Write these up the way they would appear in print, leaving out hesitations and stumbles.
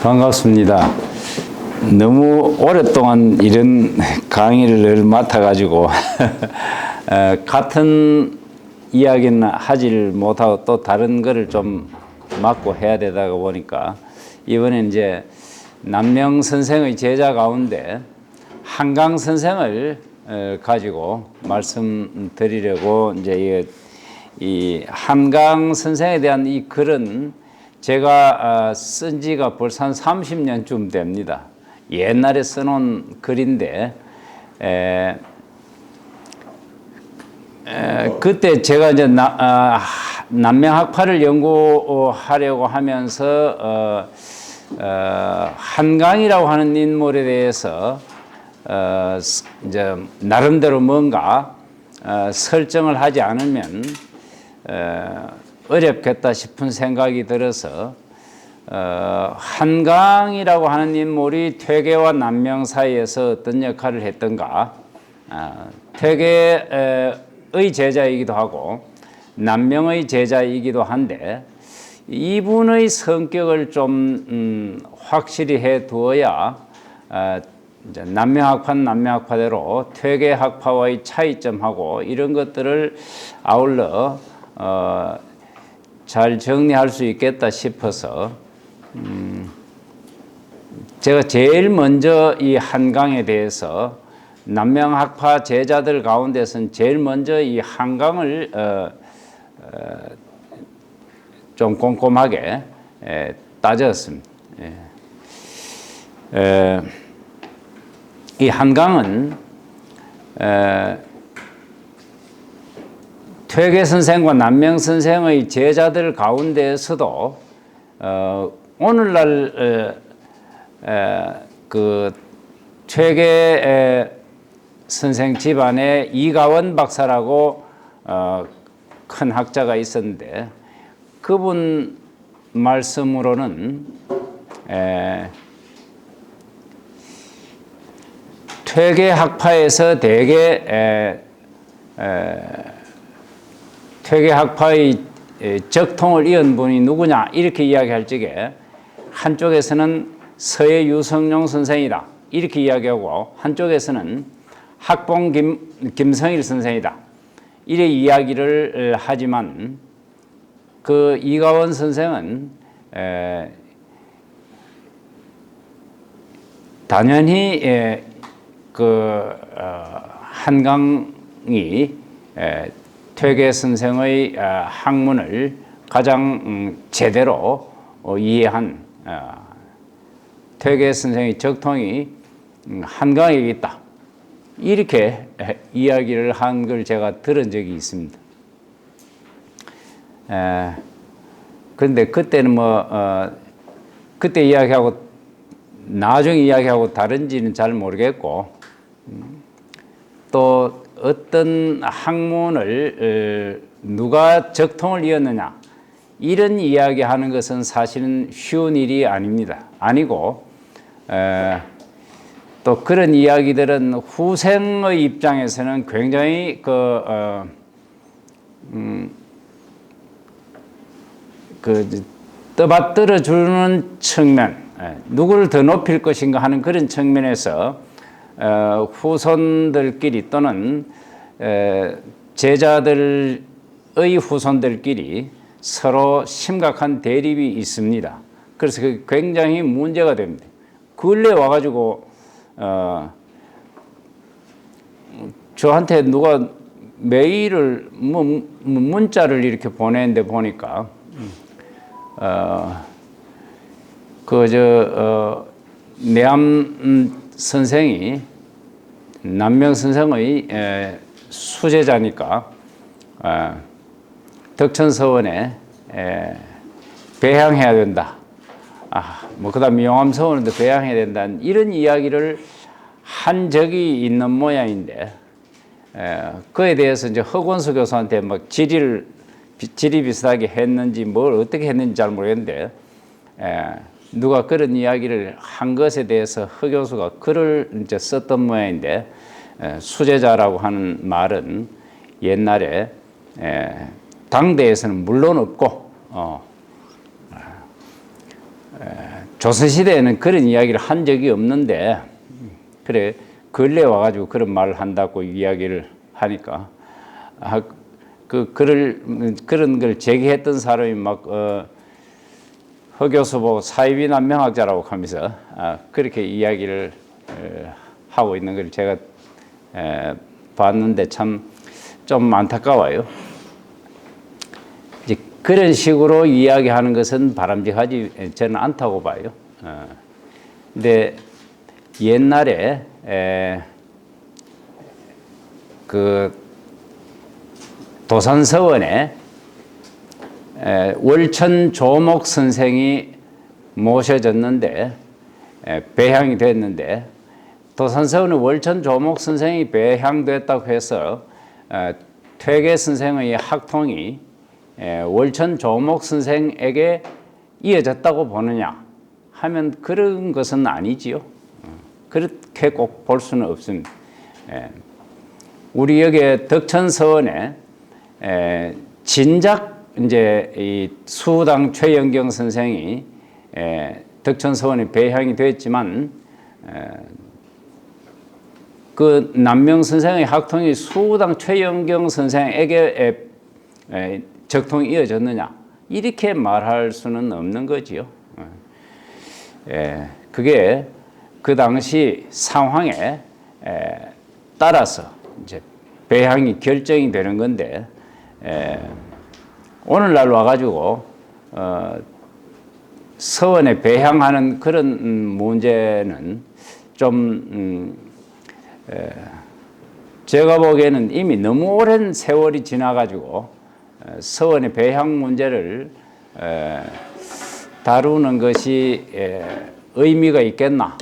반갑습니다. 너무 오랫동안 이런 강의를 맡아가지고 같은 이야기는 하질 못하고 또 다른 거를 좀 맡고 해야 되다가 보니까 이번에 이제 남명 선생의 제자 가운데 한강 선생을 가지고 말씀드리려고 이제 이 한강 선생에 대한 이 글은 제가 쓴 지가 벌써 한 30년쯤 됩니다. 옛날에 써놓은 글인데 그때 제가 이제 남명학파를 연구하려고 하면서 한강이라고 하는 인물에 대해서 이제 나름대로 뭔가 설정을 하지 않으면 어렵겠다 싶은 생각이 들어서 한강이라고 하는 인물이 퇴계와 남명 사이에서 어떤 역할을 했던가, 퇴계의 제자이기도 하고 남명의 제자이기도 한데 이분의 성격을 좀 확실히 해 두어야 남명학파는 남명학파대로 퇴계학파와의 차이점하고 이런 것들을 아울러 잘 정리할 수 있겠다 싶어서 제가 제일 먼저 이 한강에 대해서 남명학파 제자들 가운데서는 제일 먼저 이 한강을 좀 꼼꼼하게 따졌습니다. 이 한강은 퇴계 선생과 남명 선생의 제자들 가운데에서도 오늘날 그 퇴계 선생 집안에 이가원 박사라고 큰 학자가 있었는데 그분 말씀으로는 퇴계 학파에서 대개 퇴계 학파의 적통을 이은 분이 누구냐 이렇게 이야기할 적에 한쪽에서는 서예 유성룡 선생이다 이렇게 이야기하고 한쪽에서는 학봉 김성일 선생이다 이래 이야기를 하지만 그 이가원 선생은 당연히 그 한강이 퇴계 선생의 학문을 가장 제대로 이해한 퇴계 선생의 적통이 한강에 있다 이렇게 이야기를 한 걸 제가 들은 적이 있습니다. 그런데 그때는 그때 이야기하고 나중에 이야기하고 다른지는 잘 모르겠고 또 어떤 학문을 누가 적통을 이었느냐 이런 이야기하는 것은 사실은 쉬운 일이 아닙니다. 아니고 또 그런 이야기들은 후생의 입장에서는 굉장히 떠받들어 주는 측면, 누구를 더 높일 것인가 하는 그런 측면에서 후손들끼리 또는 제자들의 후손들끼리 서로 심각한 대립이 있습니다. 그래서 그게 굉장히 문제가 됩니다. 근래 와가지고 저한테 누가 메일을 문자를 이렇게 보내는데 보니까 내암 선생이 남명 선생의 수제자니까 덕천서원에 배향해야 된다. 그다음 용암서원에도 배향해야 된다. 이런 이야기를 한 적이 있는 모양인데 그에 대해서 이제 허권수 교수한테 막 질의 비슷하게 했는지 뭘 어떻게 했는지 잘 모르겠는데 누가 그런 이야기를 한 것에 대해서 허 교수가 글을 이제 썼던 모양인데 수제자라고 하는 말은 옛날에 당대에서는 물론 없고 조선시대에는 그런 이야기를 한 적이 없는데, 그래, 근래 와가지고 그런 말을 한다고 이야기를 하니까, 그런 걸 제기했던 사람이 막, 허 교수 보고 사이비 난명학자라고 하면서, 그렇게 이야기를 하고 있는 걸 제가 봤는데 참 좀 안타까워요. 이제 그런 식으로 이야기하는 것은 바람직하지 저는 않다고 봐요. 근데 옛날에 그 도산서원에 월천 조목 선생이 모셔졌는데 배향이 됐는데, 도산서원에 월천 조목 선생이 배향됐다고 해서 퇴계 선생의 학통이 월천 조목 선생에게 이어졌다고 보느냐 하면 그런 것은 아니지요. 그렇게 꼭 볼 수는 없습니다. 우리 여기 덕천서원에 진작 이제 이 수당 최영경 선생이 덕천서원에 배향이 됐지만, 그 남명 선생의 학통이 수당 최영경 선생에게 적통이 이어졌느냐 이렇게 말할 수는 없는 거지요. 그게 그 당시 상황에 따라서 이제 배향이 결정이 되는 건데, 오늘날 와가지고 서원에 배향하는 그런 문제는 좀 제가 보기에는 이미 너무 오랜 세월이 지나가지고 서원의 배향 문제를 다루는 것이 의미가 있겠나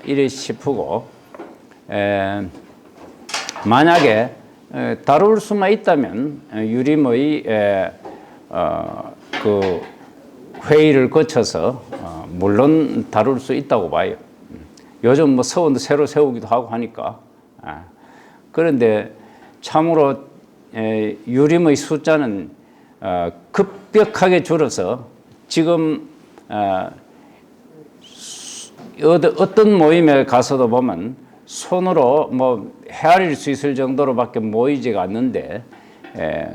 이래 싶고, 만약에 다룰 수만 있다면 유림의 그 회의를 거쳐서 물론 다룰 수 있다고 봐요. 요즘 뭐 서원도 새로 세우기도 하고 하니까. 그런데 참으로 유림의 숫자는 급격하게 줄어서 지금 어떤 모임에 가서도 보면 손으로 뭐 헤아릴 수 있을 정도로밖에 모이지가 않는데,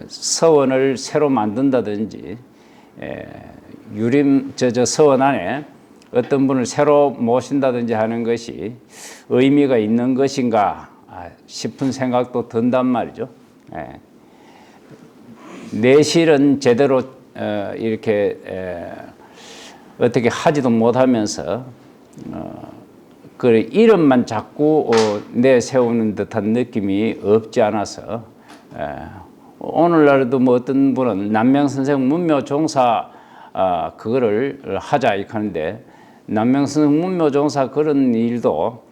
서원을 새로 만든다든지 유림 저 서원 안에 어떤 분을 새로 모신다든지 하는 것이 의미가 있는 것인가 싶은 생각도 든단 말이죠. 내실은 제대로 이렇게 어떻게 하지도 못하면서 그 이름만 자꾸 내세우는 듯한 느낌이 없지 않아서, 오늘날도 뭐 어떤 분은 남명선생 문묘종사 그거를 하자 이렇게 하는데, 남명선생 문묘종사 그런 일도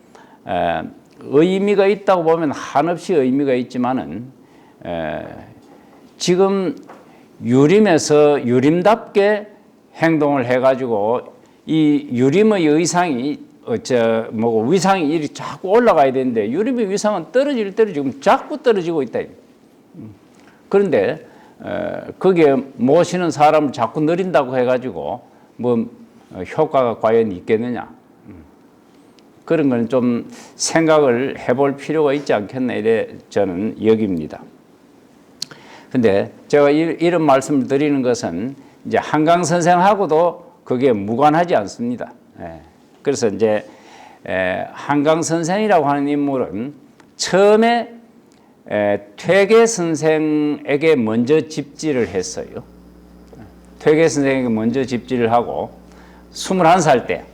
의미가 있다고 보면 한없이 의미가 있지만은, 지금 유림에서 유림답게 행동을 해가지고 이 유림의 의상이 위상이 이렇게 자꾸 올라가야 되는데, 유림의 위상은 지금 자꾸 떨어지고 있다. 그런데 거기에 모시는 사람을 자꾸 늘린다고 해가지고 뭐 효과가 과연 있겠느냐, 그런 건 좀 생각을 해볼 필요가 있지 않겠나 이래 저는 여깁니다. 근데 제가 이런 말씀을 드리는 것은 이제 한강 선생하고도 그게 무관하지 않습니다. 그래서 이제 한강 선생이라고 하는 인물은 처음에 퇴계 선생에게 먼저 집지를 했어요. 퇴계 선생에게 먼저 집지를 하고 21살 때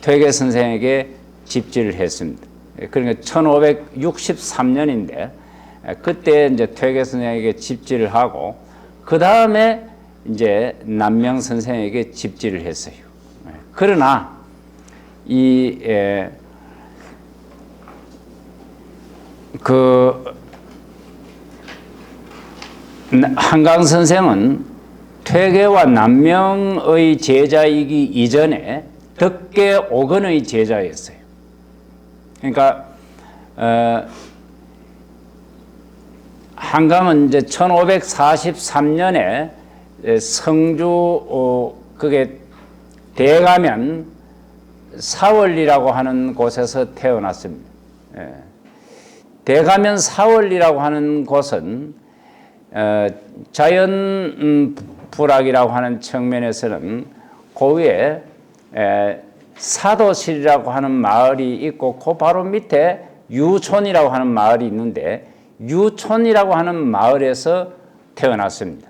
퇴계 선생에게 집지를 했습니다. 그러니까 1563년인데 그때 이제 퇴계 선생에게 집지를 하고, 그 다음에 이제 남명 선생에게 집지를 했어요. 그러나 한강 선생은 퇴계와 남명의 제자이기 이전에 덕계 오건의 제자였어요. 그러니까 한강은 이제 1543년에 성주 그게 대가면 사월리라고 하는 곳에서 태어났습니다. 대가면 사월리라고 하는 곳은 자연 불학이라고 하는 측면에서는 고위에 사도실이라고 하는 마을이 있고 그 바로 밑에 유촌이라고 하는 마을이 있는데 유촌이라고 하는 마을에서 태어났습니다.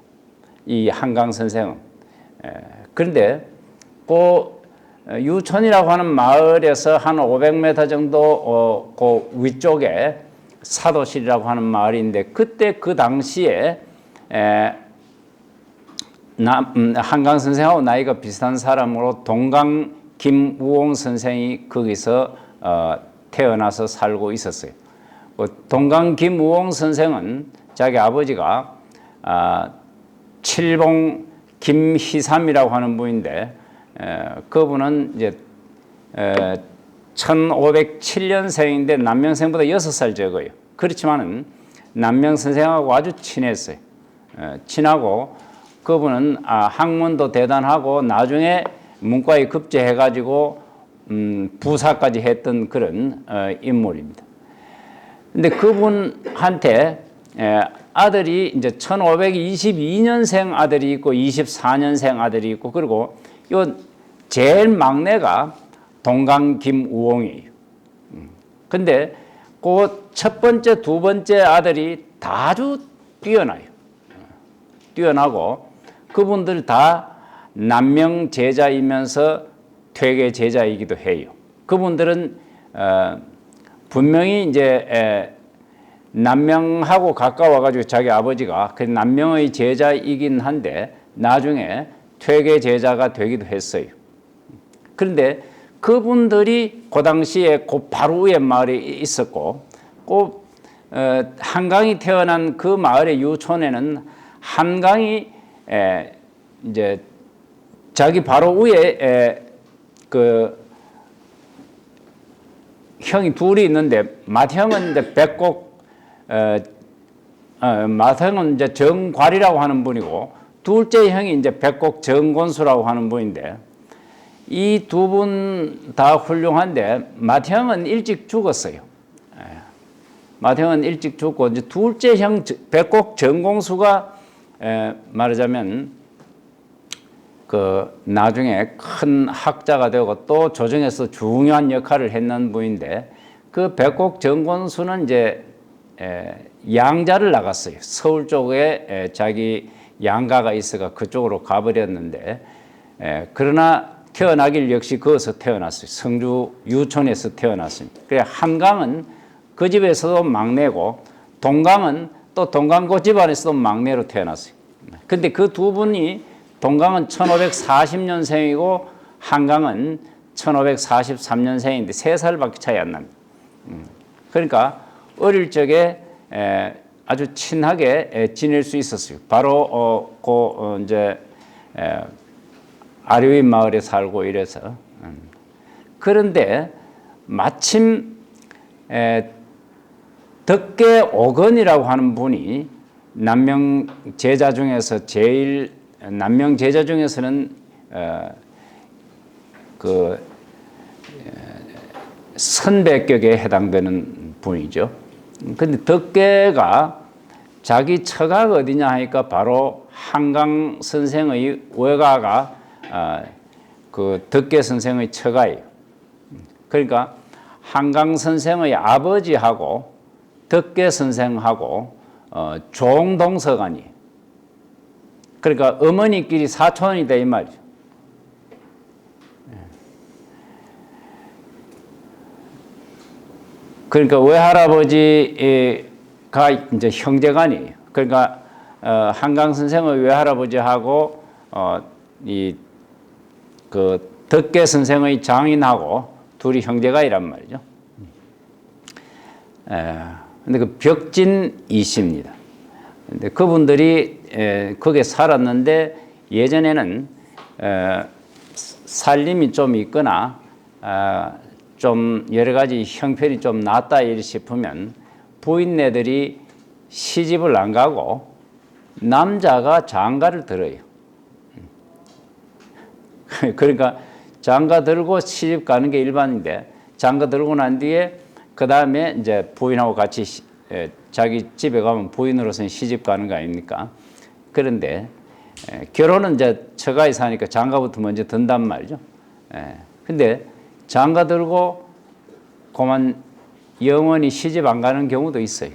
이 한강 선생은. 그런데 그 유촌이라고 하는 마을에서 한 500m 정도 그 위쪽에 사도실이라고 하는 마을인데 그때 그 당시에 한강 선생하고 나이가 비슷한 사람으로 동강 김우홍 선생이 거기서 태어나서 살고 있었어요. 동강 김우홍 선생은 자기 아버지가 칠봉 김희삼이라고 하는 분인데 그분은 이제 1507년생인데 남명생보다 6살 적어요. 그렇지만은 남명 선생하고 아주 친했어요. 친하고 그분은 학문도 대단하고 나중에 문과에 급제해가지고 부사까지 했던 그런 인물입니다. 근데 그분한테 아들이 이제 1522년생 아들이 있고 24년생 아들이 있고 그리고 요 제일 막내가 동강 김우홍이에요. 근데 그 첫 번째, 두 번째 아들이 다 아주 뛰어나요. 뛰어나고 그분들 다 남명 제자이면서 퇴계 제자이기도 해요. 그분들은 분명히 이제 남명하고 가까워가지고 자기 아버지가 그 남명의 제자이긴 한데 나중에 퇴계 제자가 되기도 했어요. 그런데 그분들이 그 당시에 그 바로 위에 마을에 있었고 그 한강이 태어난 그 마을의 유촌에는 한강이 이제 자기 바로 위에 그 형이 둘이 있는데 맏형은 이제 백곡 맏형은 이제 정괄이라고 하는 분이고 둘째 형이 이제 백곡 정곤수라고 하는 분인데 이 두 분 다 훌륭한데 맏형은 일찍 죽었어요. 맏형은 일찍 죽고 이제 둘째 형 백곡 정공수가 말하자면 그 나중에 큰 학자가 되고 또 조정에서 중요한 역할을 했는 분인데 그 백곡 정곤수는 이제 양자를 나갔어요. 서울 쪽에 자기 양가가 있어가 그쪽으로 가버렸는데 그러나 태어나길 역시 거기서 태어났어요. 성주 유촌에서 태어났습니다. 그래 한강은 그 집에서도 막내고 동강은 또 동강고 집안에서도 막내로 태어났어요. 근데 그 두 분이 동강은 1540년생이고 한강은 1543년생인데 3살밖에 차이 안 납니다. 그러니까 어릴 적에 아주 친하게 지낼 수 있었어요. 바로 이제 아류인 마을에 살고 이래서 그런데 마침 덕계 오건이라고 하는 분이 남명 제자 중에서 제일 남명 제자 중에서는 그 선배격에 해당되는 분이죠. 근데 덕계가 자기 처가가 어디냐 하니까 바로 한강 선생의 외가가 그 덕계 선생의 처가예요. 그러니까 한강 선생의 아버지하고 덕계 선생하고 종동서관이에요. 그러니까 어머니끼리 사촌이다 이 말이죠. 그러니까 외할아버지가 이제 형제간이에요. 그러니까 한강 선생의 외할아버지하고 이 그 덕계 선생의 장인하고 둘이 형제간이란 말이죠. 근데 그 벽진 이씨입니다. 근데 그분들이 거기에 살았는데 예전에는 살림이 좀 있거나 좀 여러 가지 형편이 좀 낫다 이리 싶으면 부인네들이 시집을 안 가고 남자가 장가를 들어요. 그러니까 장가 들고 시집 가는 게 일반인데 장가 들고 난 뒤에 그 다음에 이제 부인하고 같이 자기 집에 가면 부인으로서는 시집 가는 거 아닙니까? 그런데 결혼은 이제 처가에 사니까 장가부터 먼저 든단 말이죠. 근데 장가 들고 그만 영원히 시집 안 가는 경우도 있어요.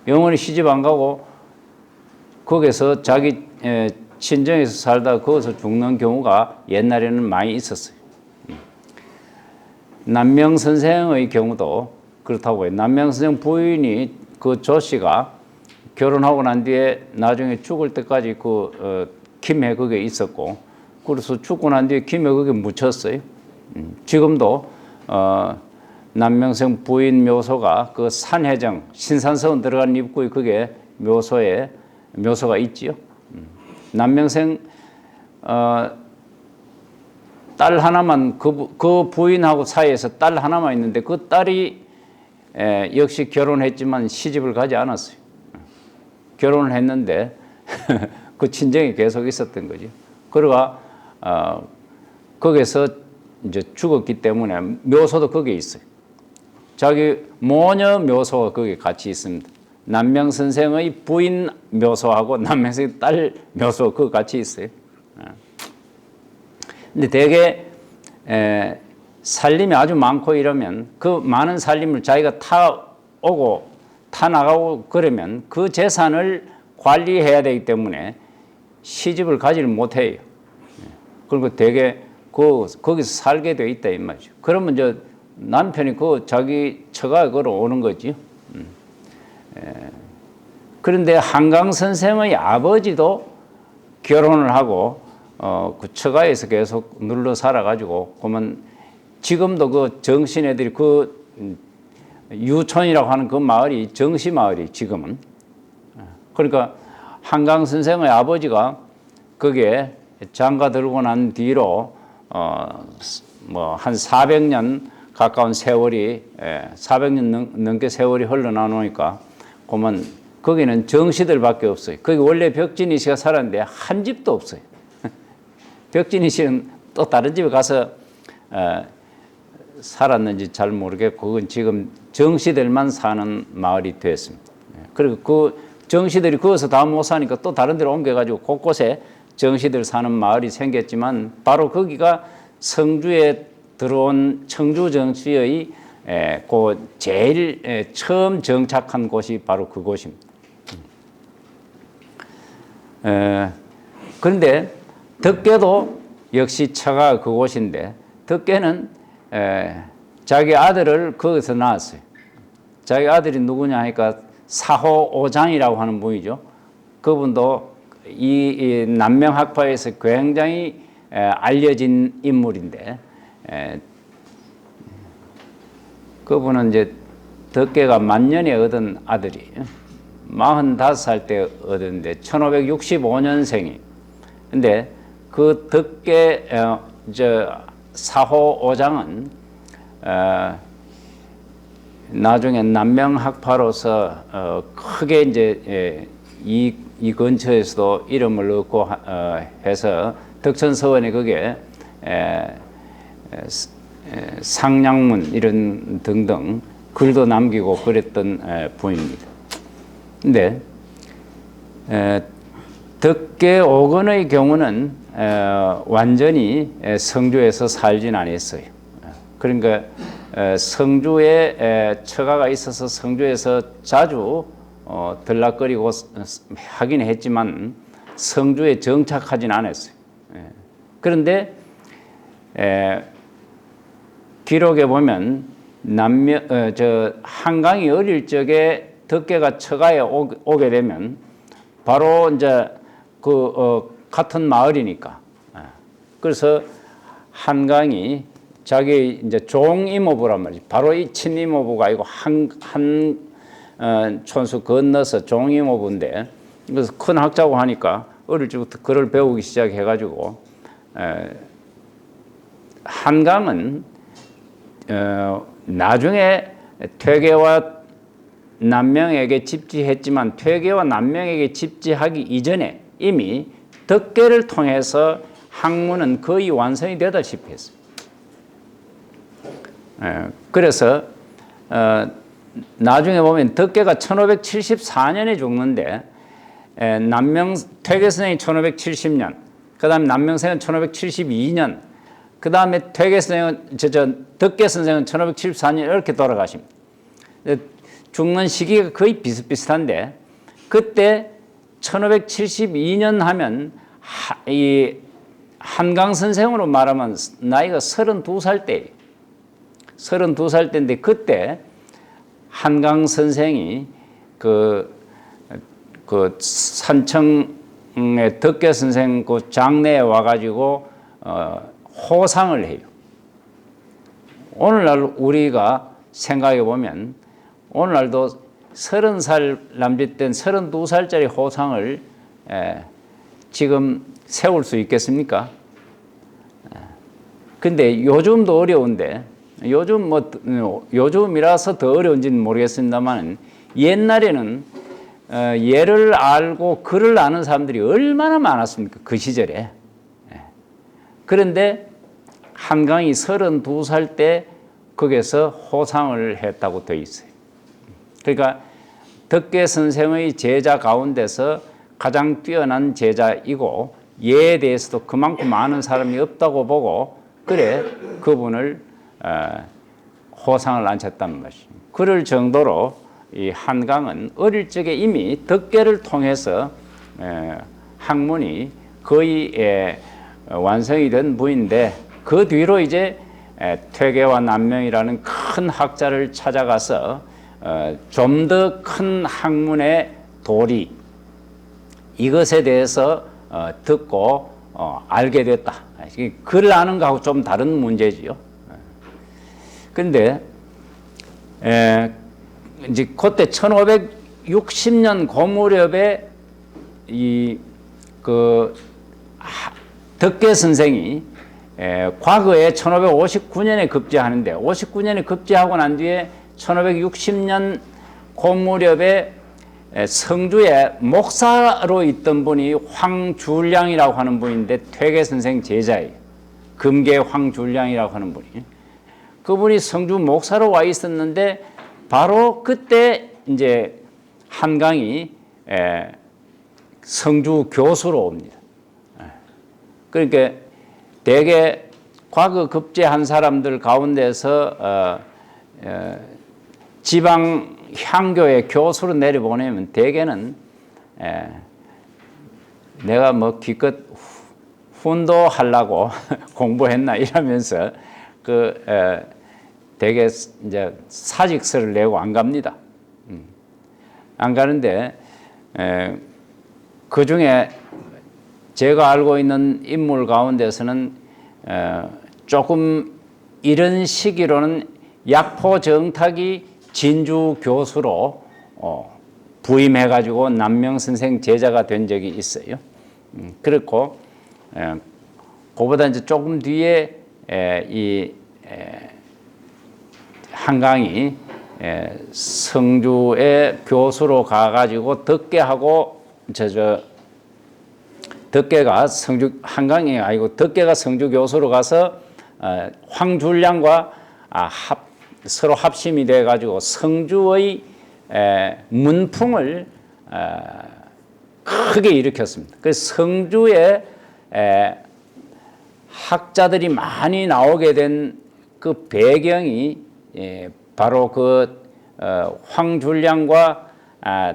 영원히 시집 안 가고 거기서 자기 친정에서 살다가 거기서 죽는 경우가 옛날에는 많이 있었어요. 남명 선생의 경우도 그렇다고 해요. 남명 선생 부인이 그 조 씨가 결혼하고 난 뒤에 나중에 죽을 때까지 김해 거기에 있었고, 그래서 죽고 난 뒤에 김해 거기에 묻혔어요. 지금도 남명생 부인 묘소가 그 산해정 신산서원 들어간 입구에 그게 묘소가 있지요. 남명생 딸 하나만 그 부인하고 사이에서 딸 하나만 있는데 그 딸이 역시 결혼했지만 시집을 가지 않았어요. 결혼을 했는데 그 친정이 계속 있었던 거죠. 그러가 거기서 이제 죽었기 때문에 묘소도 거기에 있어요. 자기 모녀 묘소가 거기에 같이 있습니다. 남명 선생의 부인 묘소하고 남명 선생의 딸 묘소가 거기 같이 있어요. 근데 대개 살림이 아주 많고 이러면 그 많은 살림을 자기가 타 나가고 그러면 그 재산을 관리해야 되기 때문에 시집을 가지를 못해요. 그리고 대개 거기서 살게 돼 있다 이 말이죠. 그러면 이제 남편이 자기 처가에 오는 거지. 그런데 한강 선생의 아버지도 결혼을 하고 그 처가에서 계속 눌러 살아가지고 그러면 지금도 그 정신 애들이 유촌이라고 하는 그 마을이 정시 마을이 지금은. 그러니까 한강 선생의 아버지가 거기에 장가 들고 난 뒤로 뭐 한 400년 가까운 세월이 400년 넘게 세월이 흘러나오니까 그러면 거기는 정시들밖에 없어요. 거기 원래 벽진이 씨가 살았는데 한 집도 없어요. 벽진이 씨는 또 다른 집에 가서 살았는지 잘 모르겠고 그건 지금 정시들만 사는 마을이 됐습니다. 그리고 그 정시들이 거기서 다 못 사니까 또 다른 데로 옮겨가지고 곳곳에 정시들 사는 마을이 생겼지만 바로 거기가 성주에 들어온 청주 정시의 그 제일 처음 정착한 곳이 바로 그곳입니다. 그런데 덕계도 역시 처가 그곳인데 덕계는 자기 아들을 거기서 낳았어요. 자기 아들이 누구냐 하니까 사호오장이라고 하는 분이죠. 그분도 이 남명학파에서 굉장히 알려진 인물인데 그분은 이제 덕계가 만년에 얻은 아들이 45살 때 얻었는데 1565년생이. 근데 그 덕계 사호오장은 나중에 남명학파로서 크게 이제 이 근처에서도 이름을 얻고 해서 덕천서원에 그게 상량문 이런 등등 글도 남기고 그랬던 분입니다. 근데 덕계 오건의 경우는 완전히 성주에서 살진 않았어요. 그러니까 성주에 처가가 있어서 성주에서 자주 들락거리고 하긴 했지만 성주에 정착하진 않았어요. 그런데 기록에 보면 한강이 어릴 적에 덕계가 처가에 오게 되면 바로 이제 같은 마을이니까. 그래서 한강이 자기 이제 종이모부란 말이지. 바로 이 친이모부가 아니고 한 촌수 건너서 종이모부인데, 그래서 큰 학자고 하니까 어릴 적부터 글을 배우기 시작해가지고 한강은 나중에 퇴계와 남명에게 집지했지만 퇴계와 남명에게 집지하기 이전에 이미 덕계를 통해서 학문은 거의 완성이 되다시피 했어요. 그래서 나중에 보면 덕계가 1574년에 죽는데 퇴계 선생이 1570년, 그 다음에 남명생은 1572년, 그 다음에 퇴계 선생은 덕계 선생은 1574년 이렇게 돌아가십니다. 죽는 시기가 거의 비슷비슷한데 그때 1572년 하면 이 한강 선생으로 말하면 나이가 32살 때예요. 32살 때인데 그때 한강 선생이 그 산청의 덕계 선생 그 장내에 와가지고 호상을 해요. 오늘날 우리가 생각해 보면 오늘날도 30살 남짓 된 32살짜리 호상을 지금 세울 수 있겠습니까? 근데 요즘도 어려운데 요즘이라서 더 어려운지는 모르겠습니다만 옛날에는 예를 알고 글을 아는 사람들이 얼마나 많았습니까? 그 시절에. 그런데 한강이 32살 때 거기서 호상을 했다고 되어 있어요. 그러니까 덕계 선생의 제자 가운데서 가장 뛰어난 제자이고 예에 대해서도 그만큼 아는 사람이 없다고 보고 그래 그분을 호상을 앉혔다는 것입니다. 그럴 정도로 이 한강은 어릴 적에 이미 덕계를 통해서 학문이 거의 완성이 된 분인데 그 뒤로 이제 퇴계와 남명이라는 큰 학자를 찾아가서 좀 더 큰 학문의 도리 이것에 대해서 듣고 알게 됐다. 글을 아는 거하고 좀 다른 문제지요. 그런데 이제 그때 1560년 그 무렵에 덕계 선생이 과거에 1559년에 급제하는데 59년에 급제하고 난 뒤에 1560년 그 무렵에 성주에 목사로 있던 분이 황줄량이라고 하는 분인데 퇴계 선생 제자예요. 금계 황줄량이라고 하는 분이. 그분이 성주 목사로 와 있었는데 바로 그때 이제 한강이 성주 교수로 옵니다. 그러니까 대개 과거 급제한 사람들 가운데서 지방 향교의 교수로 내려보내면 대개는 내가 뭐 기껏 훈도하려고 공부했나 이러면서 대개 이제 사직서를 내고 안 갑니다. 안 가는데 그 중에 제가 알고 있는 인물 가운데서는 조금 이런 시기로는 약포 정탁이 진주 교수로 부임해가지고 남명 선생 제자가 된 적이 있어요. 그렇고 그보다 이제 조금 뒤에 이 한강이 성주의 교수로 가가지고 덕계하고 덕계가 한강이 아니고 덕계가 성주 교수로 가서 황줄량과 서로 합심이 돼 가지고 성주의 문풍을 크게 일으켰습니다. 그래서 성주에 학자들이 많이 나오게 된 그 배경이 바로 황줄량과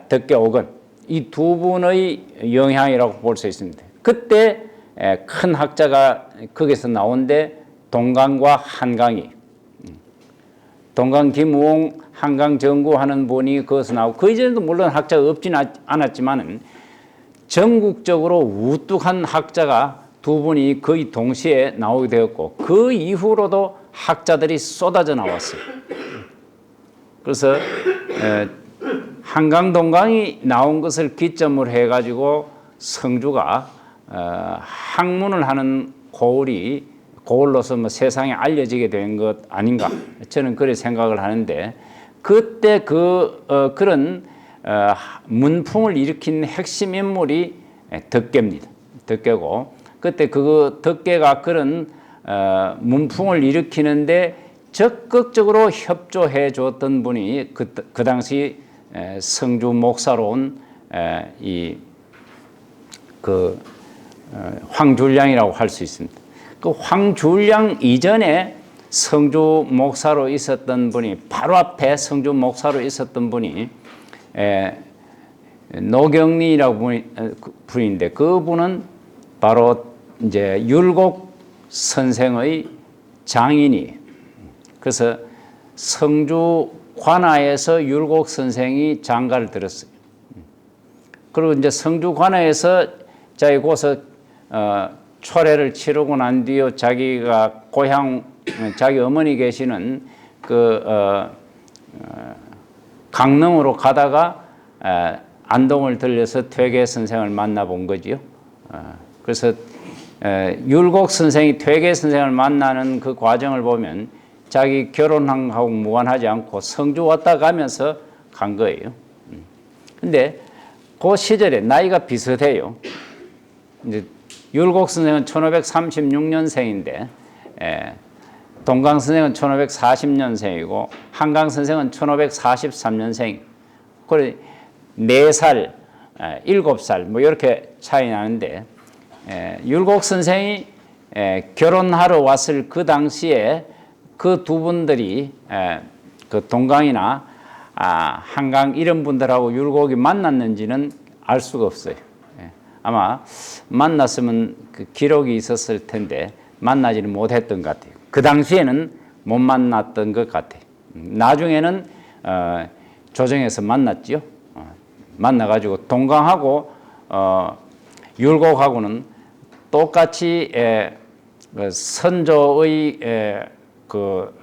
덕계오건 이 두 분의 영향이라고 볼 수 있습니다. 그때 큰 학자가 거기서 나온데 동강과 한강이 동강 김우홍 한강 정구 하는 분이 거기서 나오고 그 이전에도 물론 학자가 없지는 않았지만은 전국적으로 우뚝한 학자가 두 분이 거의 동시에 나오게 되었고 그 이후로도 학자들이 쏟아져 나왔어요. 그래서 한강 동강이 나온 것을 기점으로 해가지고 성주가 학문을 하는 고을로서 뭐 세상에 알려지게 된 것 아닌가 저는 그렇게 생각을 하는데 그때 그런 문풍을 일으킨 핵심 인물이 덕계입니다. 덕계고 그때 그 덕계가 그런 문풍을 일으키는데 적극적으로 협조해 줬던 분이 그 당시 성주 목사로 온 황줄량이라고 할 수 있습니다. 그 황줄량 이전에 성주 목사로 있었던 분이, 바로 앞에 성주 목사로 있었던 분이 노경리라고 분인데, 그분은 바로 이제 율곡 선생의 장인이, 그래서 성주 관아에서 율곡 선생이 장가를 들었어요. 그리고 이제 성주 관아에서 자기 고서 초례를 치르고 난 뒤에 자기가 고향, 자기 어머니 계시는 강릉으로 가다가 안동을 들려서 퇴계 선생을 만나본 거지요. 그래서 율곡 선생이 퇴계 선생을 만나는 그 과정을 보면 자기 결혼한 거하고 무관하지 않고 성주 왔다 가면서 간 거예요. 근데 그 시절에 나이가 비슷해요. 이제 율곡 선생은 1536년생인데 동강 선생은 1540년생이고 한강 선생은 1543년생. 그래 4살, 7살 뭐 이렇게 차이 나는데, 율곡 선생이 결혼하러 왔을 그 당시에 그 두 분들이 그 동강이나 한강 이런 분들하고 율곡이 만났는지는 알 수가 없어요. 아마 만났으면 그 기록이 있었을 텐데 만나지는 못했던 것 같아요. 그 당시에는 못 만났던 것 같아요. 나중에는 조정에서 만났죠. 만나가지고 동강하고 율곡하고는 똑같이 선조의 그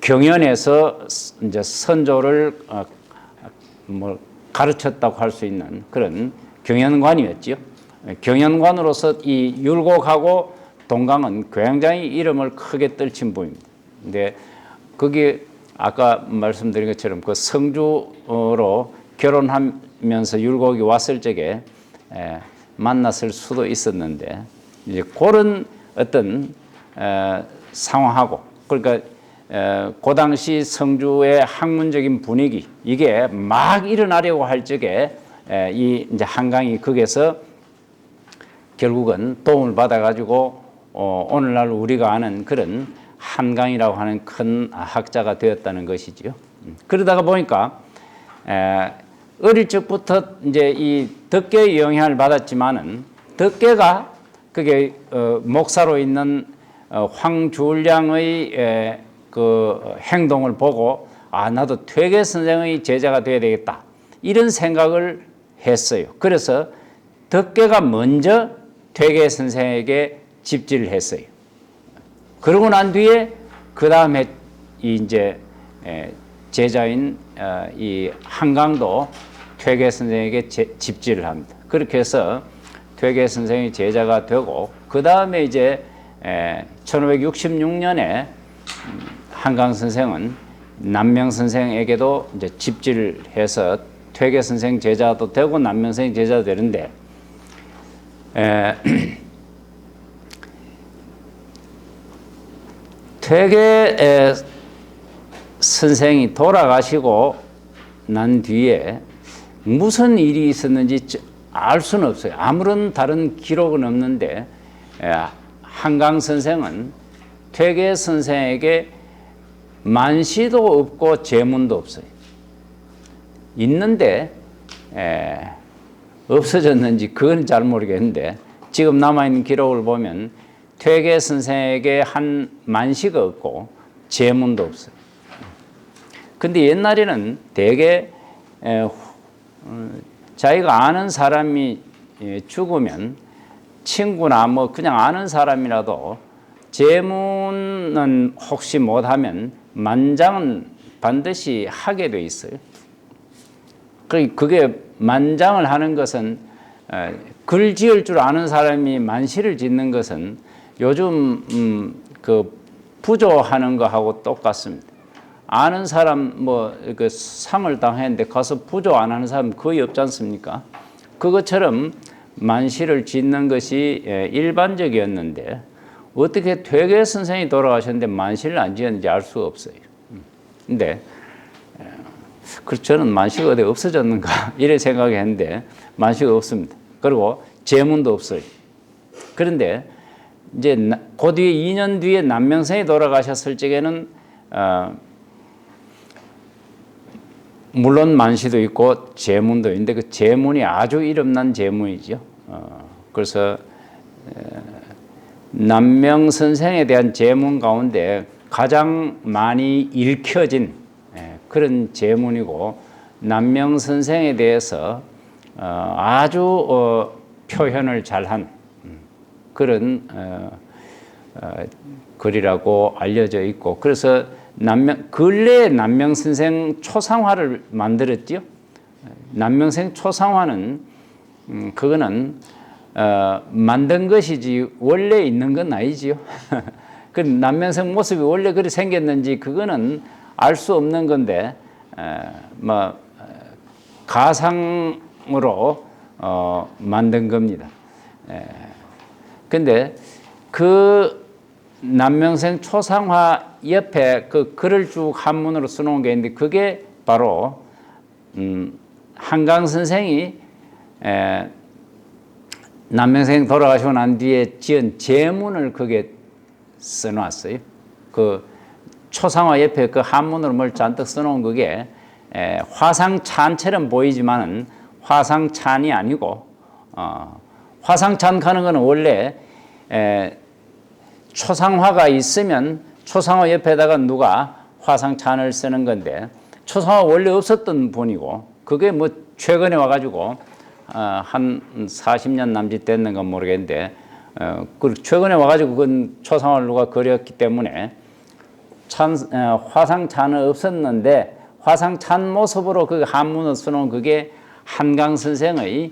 경연에서 이제 선조를 뭐 가르쳤다고 할 수 있는 그런 경연관이었죠. 경연관으로서 이 율곡하고 동강은 굉장히 이름을 크게 떨친 분입니다. 근데 그게 아까 말씀드린 것처럼 그 성주로 결혼하면서 율곡이 왔을 적에 만났을 수도 있었는데, 이제 그런 어떤 상황하고, 그러니까 그 당시 성주의 학문적인 분위기, 이게 막 일어나려고 할 적에 이 이제 한강이 거기서 결국은 도움을 받아가지고 오늘날 우리가 아는 그런 한강이라고 하는 큰 학자가 되었다는 것이지요. 그러다가 보니까 어릴 적부터 이제 이 덕계의 영향을 받았지만은, 덕계가 그게 목사로 있는 황주량의 그 행동을 보고 나도 퇴계 선생의 제자가 되어야 되겠다, 이런 생각을 했어요. 그래서 덕계가 먼저 퇴계 선생에게 집지를 했어요. 그러고 난 뒤에 그 다음에 이제 제자인 이 한강도 퇴계 선생에게 집지를 합니다. 그렇게 해서 퇴계 선생의 제자가 되고, 그 다음에 이제 1566년에 한강 선생은 남명 선생에게도 이제 집지를 해서 퇴계 선생 제자도 되고 남명 선생 제자도 되는데, 퇴계 선생이 돌아가시고 난 뒤에 무슨 일이 있었는지 알 수는 없어요. 아무런 다른 기록은 없는데, 한강 선생은 퇴계 선생에게 만시도 없고 제문도 없어요. 있는데 없어졌는지 그건 잘 모르겠는데, 지금 남아있는 기록을 보면 퇴계 선생에게 한 만시가 없고 제문도 없어요. 근데 옛날에는 대개 자기가 아는 사람이 죽으면 친구나 뭐 그냥 아는 사람이라도 제문은 혹시 못하면 만장은 반드시 하게 돼 있어요. 그게 만장을 하는 것은, 글 지을 줄 아는 사람이 만시를 짓는 것은 요즘 그 부조하는 거하고 똑같습니다. 아는 사람 뭐 그 상을 당했는데 가서 부조 안 하는 사람 거의 없지 않습니까? 그것처럼 만시를 짓는 것이 일반적이었는데 어떻게 퇴계 선생이 돌아가셨는데 만시를 안 지었는지 알 수가 없어요. 근데 저는 만시가 어디 없어졌는가 이래 생각했는데 만시가 없습니다. 그리고 제문도 없어요. 그런데 이제 그 뒤에 2년 뒤에 남명생이 돌아가셨을 적에는 물론 만시도 있고 제문도 있는데 그 제문이 아주 이름난 제문이죠. 그래서 남명 선생에 대한 제문 가운데 가장 많이 읽혀진 그런 제문이고 남명 선생에 대해서 아주 표현을 잘한 그런 글이라고 알려져 있고 그래서 근래에 남명 선생 초상화를 만들었지요. 남명생 초상화는 그거는 만든 것이지 원래 있는 건 아니지요. 그 남명생 모습이 원래 그렇게 생겼는지 그거는 알 수 없는 건데 뭐 가상으로 만든 겁니다. 근데 그 남명생 초상화 옆에 그 글을 쭉 한문으로 써놓은 게 있는데 그게 바로 한강 선생이 남명생 돌아가시고 난 뒤에 지은 제문을 거기에 써놨어요. 그 초상화 옆에 그 한문으로 뭘 잔뜩 써놓은 그게 화상찬처럼 보이지만은 화상찬이 아니고 화상찬 하는 거는 원래 초상화가 있으면 초상화 옆에다가 누가 화상찬을 쓰는 건데 초상화 원래 없었던 분이고 그게 뭐 최근에 와가지고 한 40년 남짓 됐는가 모르겠는데 최근에 와가지고 그건 초상화를 누가 그렸기 때문에 화상찬은 없었는데 화상찬 모습으로 그 한문을 써놓은 그게 한강 선생의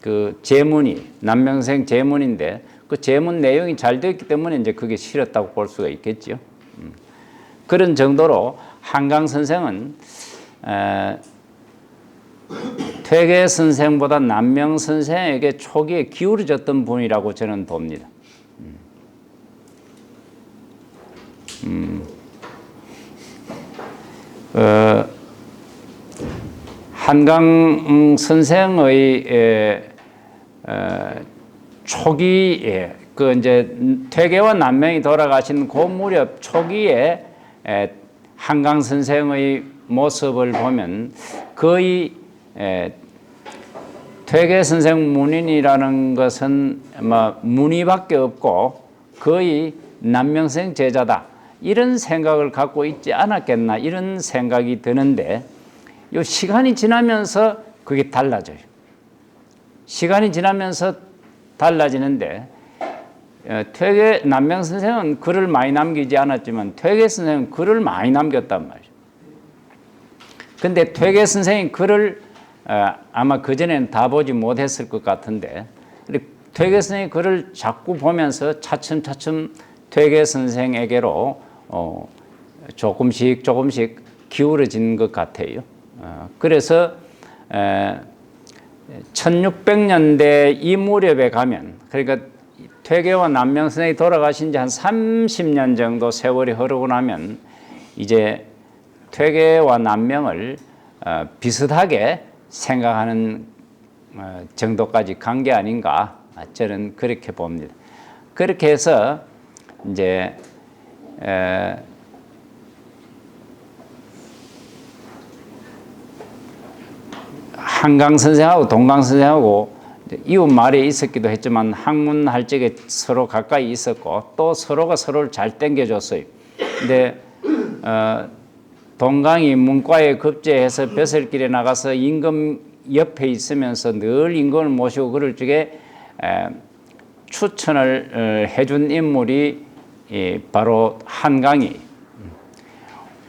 그 제문이 남명생 제문인데 그 제문 내용이 잘 되었기 때문에 이제 그게 실었다고 볼 수가 있겠죠. 그런 정도로 한강 선생은 퇴계 선생보다 남명 선생에게 초기에 기울어졌던 분이라고 저는 봅니다. 한강 선생의 초기에 그 이제 퇴계와 남명이 돌아가신 그 무렵 초기에 한강 선생의 모습을 보면 거의 퇴계 선생 문인이라는 것은 뭐 문의밖에 없고 거의 남명생 제자다 이런 생각을 갖고 있지 않았겠나 이런 생각이 드는데 요 시간이 지나면서 그게 달라져요. 시간이 지나면서 달라지는데 퇴계 남명 선생은 글을 많이 남기지 않았지만 퇴계 선생은 글을 많이 남겼단 말이죠. 근데 퇴계 선생이 글을 아마 그전에는 다 보지 못했을 것 같은데 퇴계 선생이 글을 자꾸 보면서 차츰차츰 퇴계 선생에게로 조금씩 기울어진 것 같아요. 그래서 1600년대 이 무렵에 가면 그러니까 퇴계와 남명 선생이 돌아가신 지 한 30년 정도 세월이 흐르고 나면 이제 퇴계와 남명을 비슷하게 생각하는 정도까지 간 게 아닌가 저는 그렇게 봅니다. 그렇게 해서 이제 한강 선생하고 동강 선생하고 이웃 마을에 있었기도 했지만 학문할 적에 서로 가까이 있었고 또 서로가 서로를 잘 땡겨줬어요. 근데 동강이 문과에 급제해서 벼슬길에 나가서 임금 옆에 있으면서 늘 임금을 모시고 그럴 적에 추천을 해준 인물이 바로 한강이.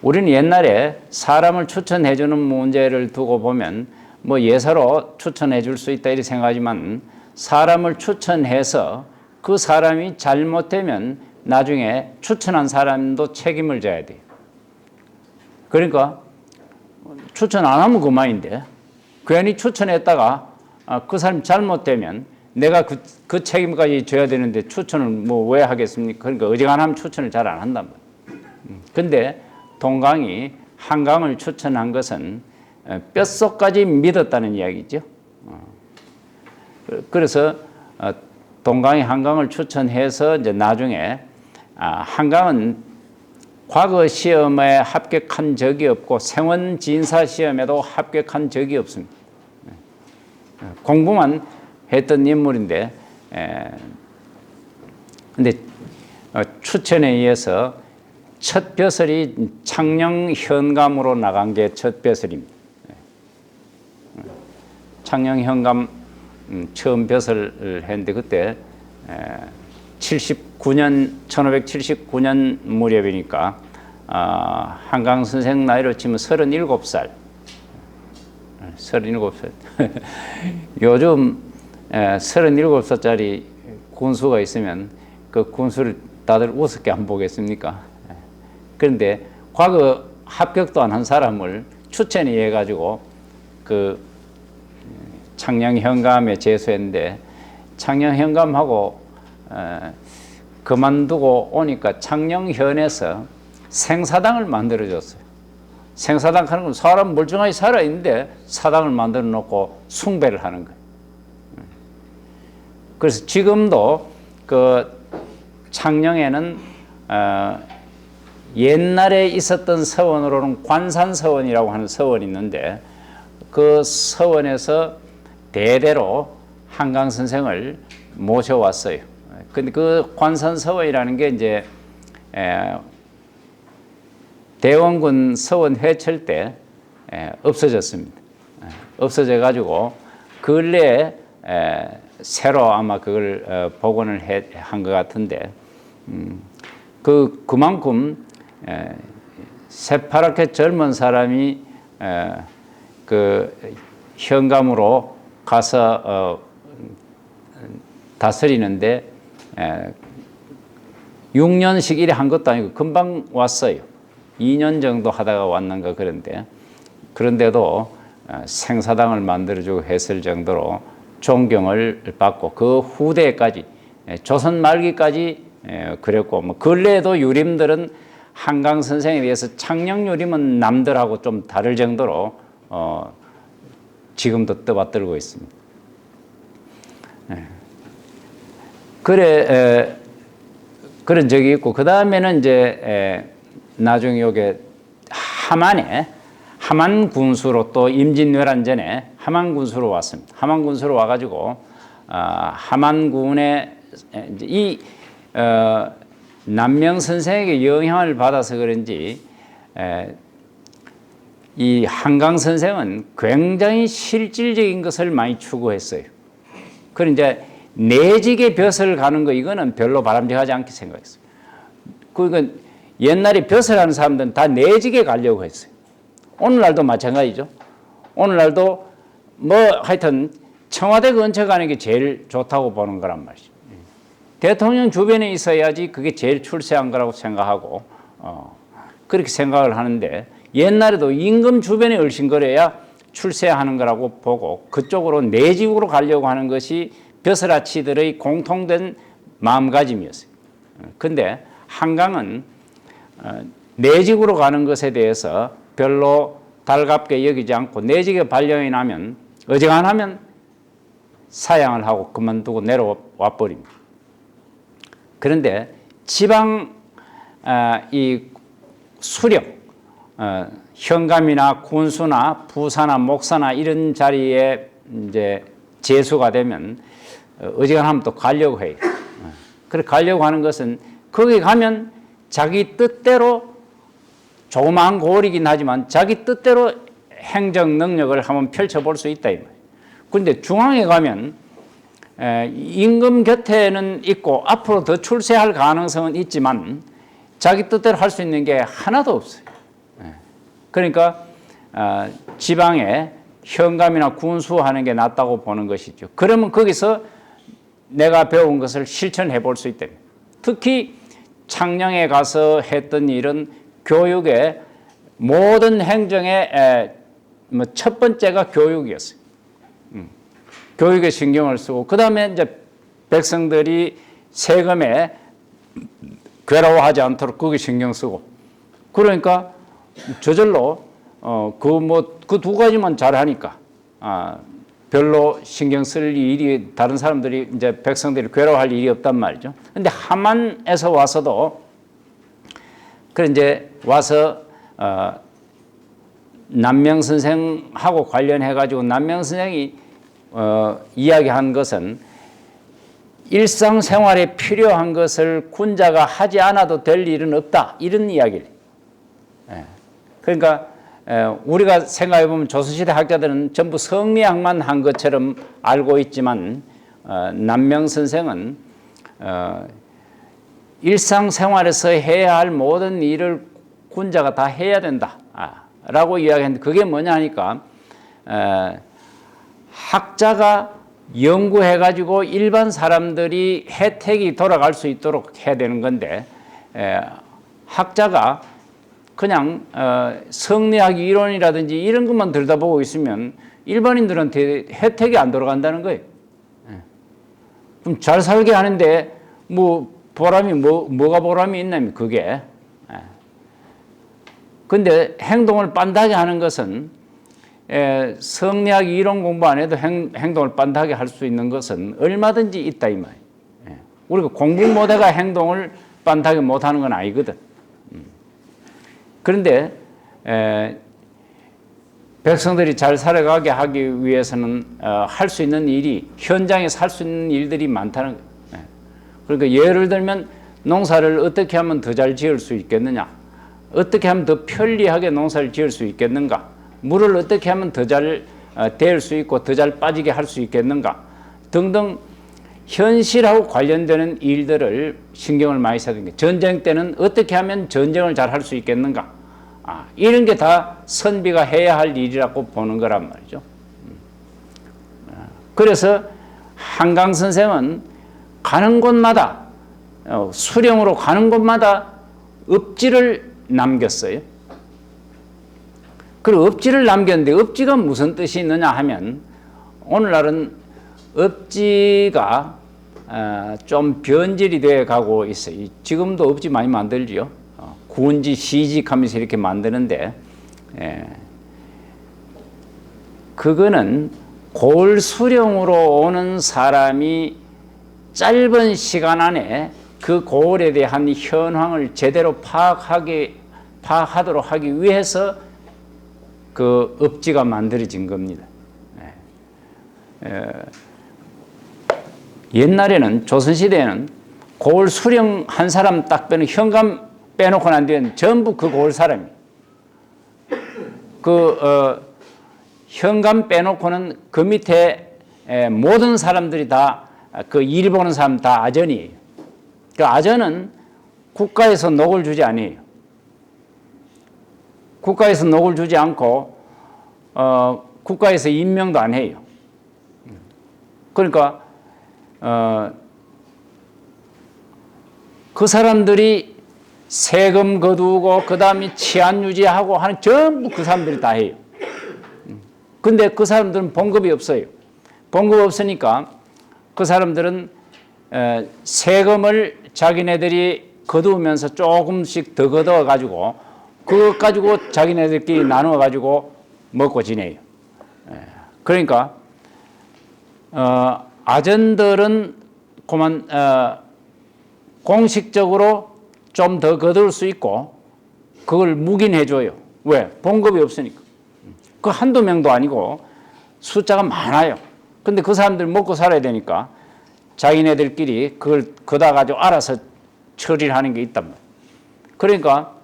우리는 옛날에 사람을 추천해주는 문제를 두고 보면 뭐 예사로 추천해 줄 수 있다 이렇게 생각하지만 사람을 추천해서 그 사람이 잘못되면 나중에 추천한 사람도 책임을 져야 돼요. 그러니까 추천 안 하면 그만인데 괜히 추천했다가 그 사람이 잘못되면 내가 그 책임까지 져야 되는데 추천을 뭐 왜 하겠습니까? 그러니까 어지간하면 추천을 잘 안 한단 말이에요. 근데 동강이 한강을 추천한 것은 뼛속까지 믿었다는 이야기죠. 그래서 동강이 한강을 추천해서 이제 나중에 한강은 과거 시험에 합격한 적이 없고 생원 진사 시험에도 합격한 적이 없습니다. 공부만 했던 인물인데, 근데 추천에 의해서 첫 벼슬이 창녕 현감으로 나간 게 첫 벼슬입니다. 창녕 현감 처음 벼슬을 했는데 그때 1579년 무렵이니까 한강 선생 나이로 치면 37살. 37살. 요즘 37살짜리 군수가 있으면 그 군수를 다들 우습게 안 보겠습니까? 그런데 과거 합격도 안 한 사람을 추천이 해가지고 그 창녕현감에 재수했는데 창녕현감하고 그만두고 오니까 창녕현에서 생사당을 만들어줬어요. 생사당 하는 건 사람 멀쩡하게 살아있는데 사당을 만들어 놓고 숭배를 하는 거예요. 그래서 지금도 그 창녕에는 옛날에 있었던 서원으로는 관산서원이라고 하는 서원이 있는데 그 서원에서 대대로 한강 선생을 모셔왔어요. 근데 그 관산서원이라는 게 이제 대원군 서원 회철 때 없어졌습니다. 없어져 가지고 근래에 새로 아마 그걸 복원을 한 것 같은데 그만큼 새파랗게 젊은 사람이 그 현감으로 가서 다스리는데 6년씩 일에 한 것도 아니고 금방 왔어요. 2년 정도 하다가 왔는가 그런데도 생사당을 만들어주고 했을 정도로 존경을 받고 그 후대까지 조선 말기까지 그랬고 뭐 근래에도 유림들은 한강 선생에 대해서 창녕 유림은 남들하고 좀 다를 정도로 지금도 떠받들고 있습니다. 그런 적이 있고 그 다음에는 이제 나중에 요게 함안 군수로 또 임진왜란 전에 함안 군수로 왔습니다. 함안 군수로 와가지고 함안군의 이 남명 선생에게 영향을 받아서 그런지 이 한강 선생은 굉장히 실질적인 것을 많이 추구했어요. 그런 이제 내직의 벼슬 가는 거 이거는 별로 바람직하지 않게 생각했어요. 그러니까 옛날에 벼슬 하는 사람들은 다 내직에 가려고 했어요. 오늘날도 마찬가지죠. 오늘날도 뭐 하여튼 청와대 근처 가는 게 제일 좋다고 보는 거란 말이죠. 대통령 주변에 있어야지 그게 제일 출세한 거라고 생각하고 그렇게 생각을 하는데 옛날에도 임금 주변에 얼씬거려야 출세하는 거라고 보고 그쪽으로 내직으로 가려고 하는 것이 벼슬아치들의 공통된 마음가짐이었어요. 근데 한강은 내직으로 가는 것에 대해서 별로 달갑게 여기지 않고 내직에 발령이 나면 어지간하면 사양을 하고 그만두고 내려와 버립니다. 그런데 지방 이 수령 현감이나 군수나 부사나 목사나 이런 자리에 이제 재수가 되면 어지간하면 또 가려고 해요. 그래 가려고 하는 것은 거기 가면 자기 뜻대로 조그마한 고을이긴 하지만 자기 뜻대로 행정 능력을 한번 펼쳐볼 수 있다 이 말이에요. 그런데 중앙에 가면 임금 곁에는 있고 앞으로 더 출세할 가능성은 있지만 자기 뜻대로 할 수 있는 게 하나도 없어요. 그러니까 지방에 현감이나 군수하는 게 낫다고 보는 것이죠. 그러면 거기서 내가 배운 것을 실천해 볼 수 있다. 특히 창녕에 가서 했던 일은 교육의 모든 행정의 첫 번째가 교육이었어요. 교육에 신경을 쓰고 그다음에 이제 백성들이 세금에 괴로워하지 않도록 거기에 신경 쓰고 그러니까 저절로 그 두 가지만 잘하니까 별로 신경 쓸 일이 다른 사람들이 이제 백성들이 괴로워할 일이 없단 말이죠. 근데 하만에서 와서도 그 이제 와서 남명 선생하고 관련해 가지고 남명 선생이 이야기한 것은 일상생활에 필요한 것을 군자가 하지 않아도 될 일은 없다 이런 이야기를. 그러니까 우리가 생각해 보면 조선시대 학자들은 전부 성리학만 한 것처럼 알고 있지만 남명 선생은 일상생활에서 해야 할 모든 일을 군자가 다 해야 된다 라고 이야기했는데 그게 뭐냐 하니까 학자가 연구해 가지고 일반 사람들이 혜택이 돌아갈 수 있도록 해야 되는 건데 학자가 그냥 성리학 이론이라든지 이런 것만 들여다보고 있으면 일반인들한테 혜택이 안 돌아간다는 거예요. 그럼 잘 살게 하는데 뭐 보람이 뭐가 보람이 있냐면 그게. 근데 행동을 빤다게 하는 것은 성리학 이론 공부 안 해도 행동을 빤다게 할 수 있는 것은 얼마든지 있다 이 말이에요. 우리가 공부 못해가 행동을 빤다게 못하는 건 아니거든. 그런데 백성들이 잘 살아가게 하기 위해서는 할 수 있는 일이 현장에서 할 수 있는 일들이 많다는 거예요. 그러니까 예를 들면 농사를 어떻게 하면 더 잘 지을 수 있겠느냐, 어떻게 하면 더 편리하게 농사를 지을 수 있겠는가, 물을 어떻게 하면 더 잘 댈 수 있고 더 잘 빠지게 할 수 있겠는가 등등 현실하고 관련되는 일들을 신경을 많이 써야 되는 거예요. 전쟁 때는 어떻게 하면 전쟁을 잘 할 수 있겠는가 이런 게 다 선비가 해야 할 일이라고 보는 거란 말이죠. 그래서 한강 선생은 가는 곳마다 수령으로 가는 곳마다 업지를 남겼어요. 그리고 업지를 남겼는데 업지가 무슨 뜻이 있느냐 하면 오늘날은 업지가 좀 변질이 되어 가고 있어요. 지금도 업지 많이 만들죠. 군지, 시직 하면서 이렇게 만드는데 그거는 고을 수령으로 오는 사람이 짧은 시간 안에 그 고을에 대한 현황을 제대로 파악하도록 하기 위해서 그 업지가 만들어진 겁니다. 옛날에는 조선시대에는 고을 수령 한 사람 딱 빼는 현감 빼놓고 난 뒤에는 전부 그 고을 사람이 현감 빼놓고는 그 밑에 모든 사람들이 다 그 일 보는 사람 다 아전이에요. 그 아전은 국가에서 녹을 주지 아니에요. 국가에서 녹을 주지 않고 국가에서 임명도 안 해요. 그러니까 그 사람들이 세금 거두고 그 다음에 치안 유지하고 하는 전부 그 사람들이 다 해요. 근데 그 사람들은 봉급이 없어요. 봉급 없으니까 그 사람들은 세금을 자기네들이 거두면서 조금씩 더 거둬 가지고 그것 가지고 자기네들끼리 나누어 가지고 먹고 지내요. 그러니까 아전들은 그만 공식적으로 좀 더 거둘 수 있고 그걸 묵인해 줘요. 왜? 봉급이 없으니까. 그 한두 명도 아니고 숫자가 많아요. 근데 그 사람들 먹고 살아야 되니까 자기네들끼리 그걸 거다 가지고 알아서 처리를 하는 게 있단 말이에요. 그러니까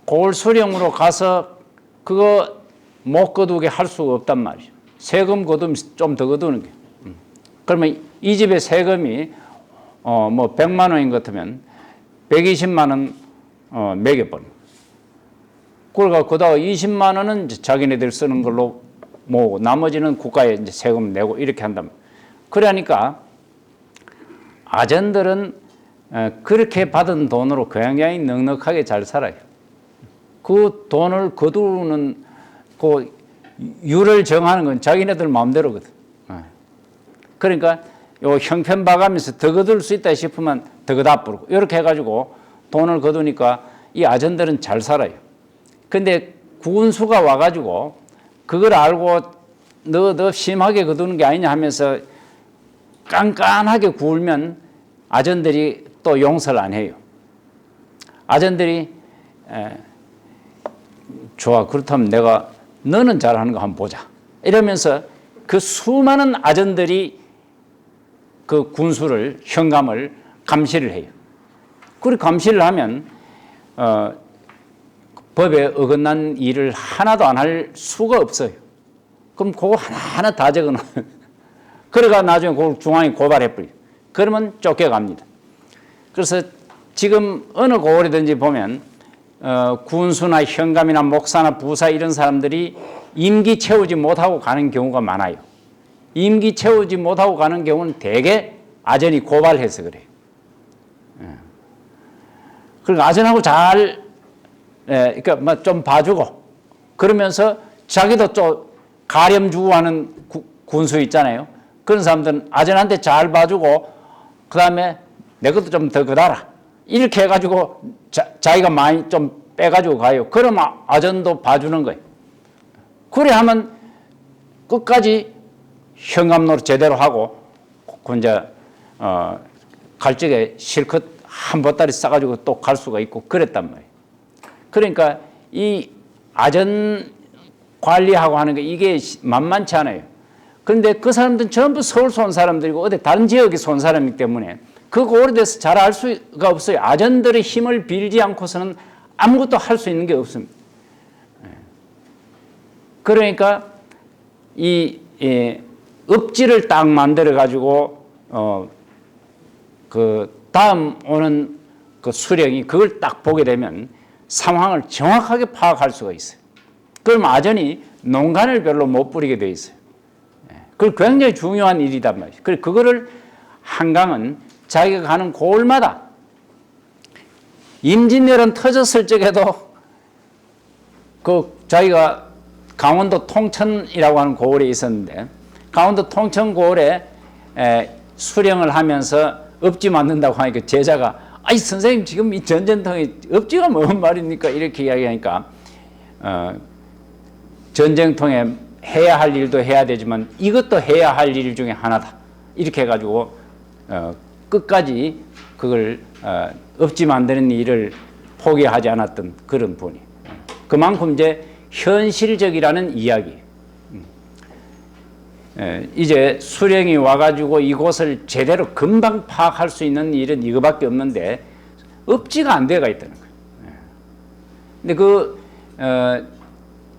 고을 수령으로 가서 그거 못 거두게 할 수가 없단 말이죠. 세금 거두면 좀 더 거두는 게. 그러면 이 집의 세금이 뭐 100만 원인 것 같으면 120만 원 매겨버려. 그러니까 그다가 20만 원은 이제 자기네들 쓰는 걸로 모으고 나머지는 국가에 이제 세금 내고 이렇게 한단 말이에요. 그러니까 아전들은 그렇게 받은 돈으로 굉장히 넉넉하게 잘 살아요. 그 돈을 거두는 그 율을 정하는 건 자기네들 마음대로거든. 그러니까 요 형편 봐가면서 더 거둘 수 있다 싶으면 더 거다 부르고 이렇게 해가지고 돈을 거두니까 이 아전들은 잘 살아요. 근데 군수가 와가지고 그걸 알고 너 심하게 거두는 게 아니냐 하면서 깐깐하게 구울면 아전들이 또 용서를 안 해요. 아전들이 좋아, 그렇다면 내가 너는 잘하는 거 한번 보자 이러면서 그 수많은 아전들이 그 군수를 현감을 감시를 해요. 그리고 감시를 하면 법에 어긋난 일을 하나도 안 할 수가 없어요. 그럼 그거 하나하나 다 적어놓아요. 그래가 나중에 그걸 중앙에 고발해버려요. 그러면 쫓겨갑니다. 그래서 지금 어느 고을이든지 보면 군수나 현감이나 목사나 부사 이런 사람들이 임기 채우지 못하고 가는 경우가 많아요. 임기 채우지 못하고 가는 경우는 대개 아전이 고발해서 그래요. 그러니까 아전하고 잘, 그러니까 뭐 좀 봐주고 그러면서 자기도 좀 가렴주하는 군수 있잖아요. 그런 사람들은 아전한테 잘 봐주고 그 다음에 내 것도 좀 더 거다라 이렇게 해가지고 자기가 많이 좀 빼가지고 가요. 그러면 아전도 봐주는 거예요. 그래 하면 끝까지 현감 노릇 제대로 하고 그 이제 갈 적에 실컷 한 보따리 싸가지고 또 갈 수가 있고 그랬단 말이에요. 그러니까 이 아전 관리하고 하는 게 이게 만만치 않아요. 그런데 그 사람들은 전부 서울서 온 사람들이고 어디 다른 지역에서 온 사람이기 때문에 그 오래돼서 잘 알 수가 없어요. 아전들의 힘을 빌지 않고서는 아무것도 할 수 있는 게 없습니다. 그러니까 이 읍지를 딱 만들어 가지고 그 다음 오는 그 수령이 그걸 딱 보게 되면 상황을 정확하게 파악할 수가 있어요. 그럼 아전이 농간을 별로 못 부리게 돼 있어요. 그걸 굉장히 중요한 일이단 말이에요. 그래서 그거를 한강은 자기가 가는 고을마다 임진왜란 터졌을 적에도 그 자기가 강원도 통천이라고 하는 고을에 있었는데 강원도 통천 고을에 수령을 하면서 읍지 만든다고 하니까 제자가 아이 선생님 지금 이 전쟁통에 읍지가 뭔 말입니까? 이렇게 이야기하니까 전쟁통에 해야 할 일도 해야 되지만 이것도 해야 할 일 중에 하나다. 이렇게 해가지고 끝까지 그걸 읍지 만드는 일을 포기하지 않았던 그런 분이. 그만큼 이제 현실적이라는 이야기. 이제 수령이 와가지고 이곳을 제대로 금방 파악할 수 있는 일은 이거밖에 없는데 읍지가 안 돼가 있다는 거예요. 근데 그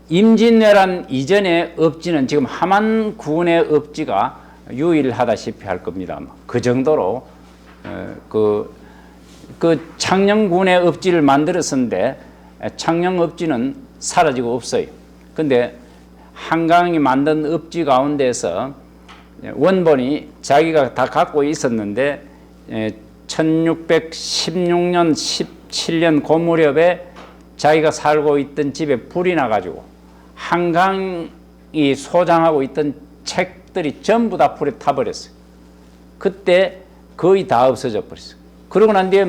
임진왜란 이전의 읍지는 지금 함안군의 읍지가 유일하다시피 할 겁니다. 그 정도로 그 창녕군의 읍지를 만들었었는데 창녕 읍지는 사라지고 없어요. 근데 한강이 만든 읍지 가운데서 원본이 자기가 다 갖고 있었는데 1616년 17년 그 무렵에 자기가 살고 있던 집에 불이 나가지고 한강이 소장하고 있던 책들이 전부 다 불에 타버렸어요. 그때 거의 다 없어져 버렸어요. 그러고 난 뒤에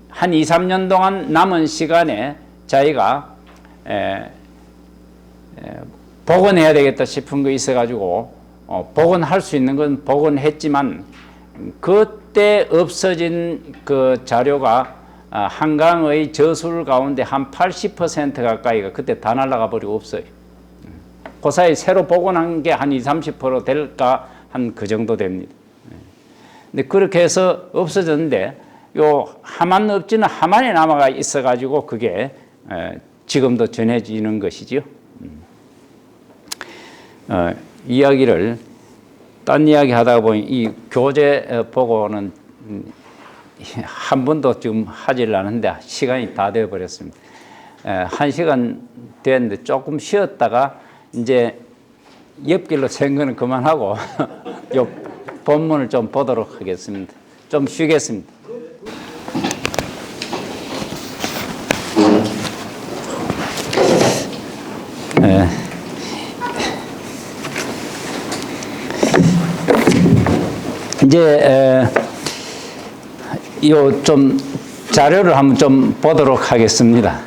한 2, 3년 동안 남은 시간에 자기가 복원해야 되겠다 싶은 거 있어가지고 복원할 수 있는 건 복원했지만 그때 없어진 그 자료가 한강의 저술 가운데 한 80% 가까이가 그때 다 날아가 버리고 없어요. 그 사이 새로 복원한 게 한 20, 30% 될까 한 그 정도 됩니다. 근데 그렇게 해서 없어졌는데 요 함안 읍지는 함안에 남아가 있어가지고 그게 지금도 전해지는 것이지요. 이야기를 딴 이야기 하다가 보니 이 교재 보고는 한 번도 지금 하질 않은데 시간이 다 되어 버렸습니다. 1시간 됐는데 조금 쉬었다가 이제 옆길로 샌 거는 그만하고 요 본문을 좀 보도록 하겠습니다. 좀 쉬겠습니다. 이제 요 좀 자료를 한번 좀 보도록 하겠습니다.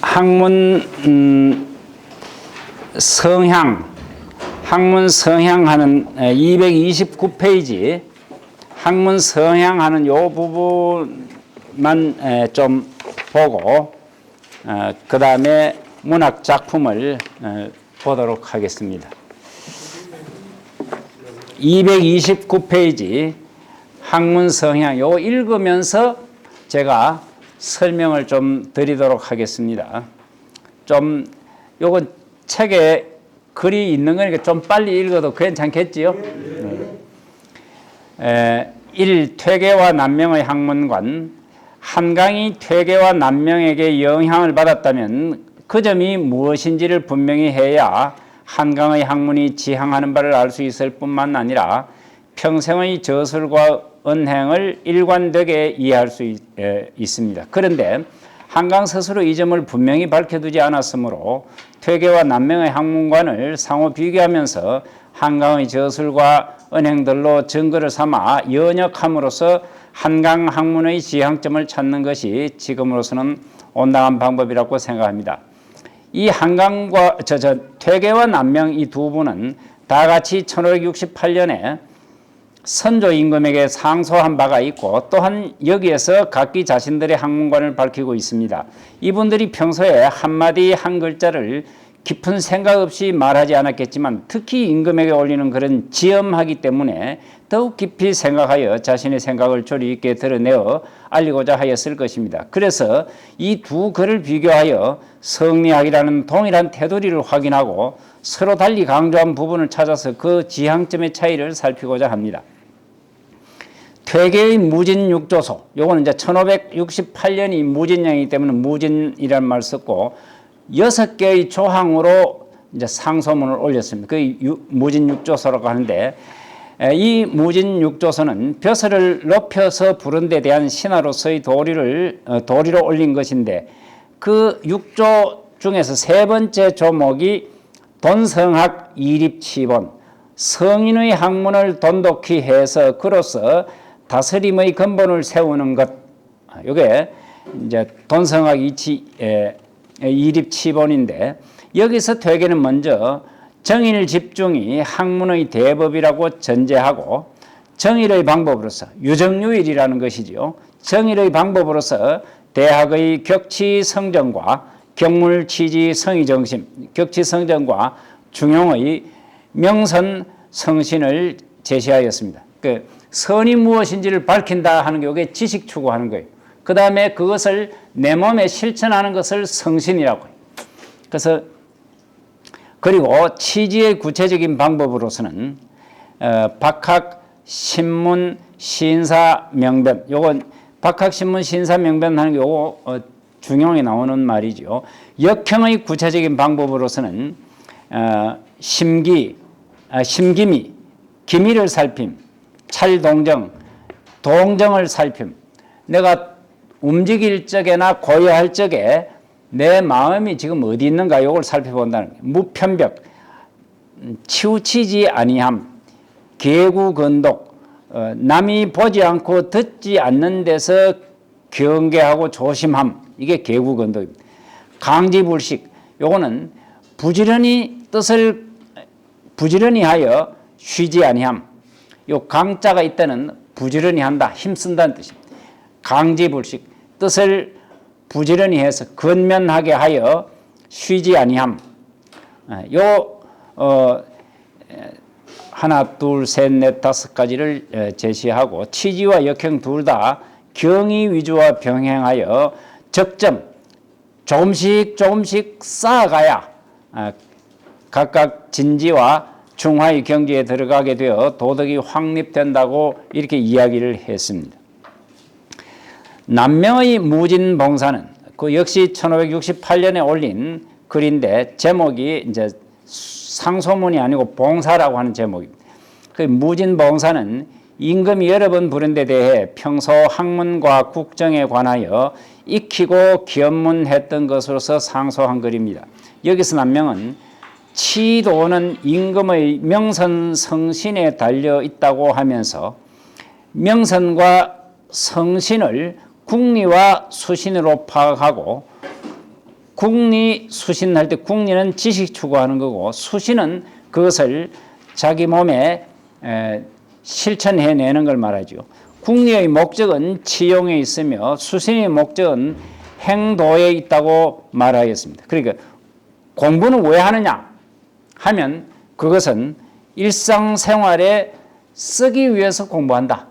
학문 성향 하는 229페이지 학문 성향하는 요 부분만 좀 보고 그 다음에 문학 작품을 보도록 하겠습니다. 229페이지 학문 성향 요거 읽으면서 제가 설명을 좀 드리도록 하겠습니다. 좀 요거 책에 글이 있는 거니까 좀 빨리 읽어도 괜찮겠지요? 네. 1. 퇴계와 난명의 학문관. 한강이 퇴계와 난명에게 영향을 받았다면 그 점이 무엇인지를 분명히 해야 한강의 학문이 지향하는 바를 알 수 있을 뿐만 아니라 평생의 저술과 언행을 일관되게 이해할 수 있습니다. 그런데 한강 스스로 이 점을 분명히 밝혀두지 않았으므로 퇴계와 난명의 학문관을 상호 비교하면서 한강의 저술과 언행들로 증거를 삼아 연역함으로써 한강 학문의 지향점을 찾는 것이 지금으로서는 온당한 방법이라고 생각합니다. 이 한강과 퇴계와 난명 이 두 분은 다 같이 1568년에 선조 임금에게 상소한 바가 있고 또한 여기에서 각기 자신들의 학문관을 밝히고 있습니다. 이분들이 평소에 한마디 한 글자를 깊은 생각 없이 말하지 않았겠지만 특히 임금에게 올리는 글은 지엄하기 때문에 더욱 깊이 생각하여 자신의 생각을 조리 있게 드러내어 알리고자 하였을 것입니다. 그래서 이 두 글을 비교하여 성리학이라는 동일한 테두리를 확인하고 서로 달리 강조한 부분을 찾아서 그 지향점의 차이를 살피고자 합니다. 퇴계의 무진육조소, 요거는 이제 1568년이 무진년이기 때문에 무진이라는 말을 썼고 6개의 조항으로 이제 상소문을 올렸습니다. 그 무진육조소라고 하는데 이 무진육조소는 벼슬을 높여서 부른 데 대한 신하로서의 도리로 올린 것인데 그 6조 중에서 세 번째 조목이 돈성학 이립치본, 성인의 학문을 돈독히 해서 그로서 다스림의 근본을 세우는 것. 이게 이제 돈성학 이립치본인데 여기서 퇴계는 먼저 정일 집중이 학문의 대법이라고 전제하고 정일의 방법으로서 유정유일이라는 것이지요. 정일의 방법으로서 대학의 격치성정과 경물치지 성의정심, 격치성정과 중용의 명선성신을 제시하였습니다. 그 선이 무엇인지를 밝힌다 하는 게 이게 지식 추구하는 거예요. 그 다음에 그것을 내 몸에 실천하는 것을 성신이라고 해요. 그래서 그리고 치지의 구체적인 방법으로서는 박학, 신문, 신사, 명변. 요건 박학, 신문, 신사, 명변 하는 게 요거 중용에 나오는 말이죠. 역형의 구체적인 방법으로서는 심기, 심기미, 기미를 살핌, 찰동정, 동정을 살핌. 내가 움직일 적에나 고요할 적에 내 마음이 지금 어디 있는가 이걸 살펴본다는 거예요. 무편벽, 치우치지 아니함, 계구건독, 남이 보지 않고 듣지 않는 데서 경계하고 조심함. 이게 계구건독입니다. 강지불식, 요거는 부지런히 뜻을 부지런히 하여 쉬지 아니함. 요 강자가 있다는 부지런히 한다, 힘쓴다는 뜻입니다. 강지불식, 뜻을 부지런히 해서 근면하게 하여 쉬지 아니함. 하나, 둘, 셋, 넷, 다섯 가지를 제시하고 치지와 역형 둘 다 경의 위주와 병행하여 적점, 조금씩 쌓아가야 각각 진지와 중화의 경지에 들어가게 되어 도덕이 확립된다고 이렇게 이야기를 했습니다. 남명의 무진봉사는 그 역시 1568년에 올린 글인데 제목이 이제 상소문이 아니고 봉사라고 하는 제목입니다. 그 무진봉사는 임금이 여러 번 부른 데 대해 평소 학문과 국정에 관하여 익히고 견문했던 것으로서 상소한 글입니다. 여기서 남명은 치도는 임금의 명선 성신에 달려 있다고 하면서 명선과 성신을 국리와 수신으로 파악하고 국리, 수신할 때 국리는 지식 추구하는 거고 수신은 그것을 자기 몸에 실천해내는 걸 말하죠. 국리의 목적은 치용에 있으며 수신의 목적은 행도에 있다고 말하겠습니다. 그러니까 공부는 왜 하느냐 하면 그것은 일상생활에 쓰기 위해서 공부한다.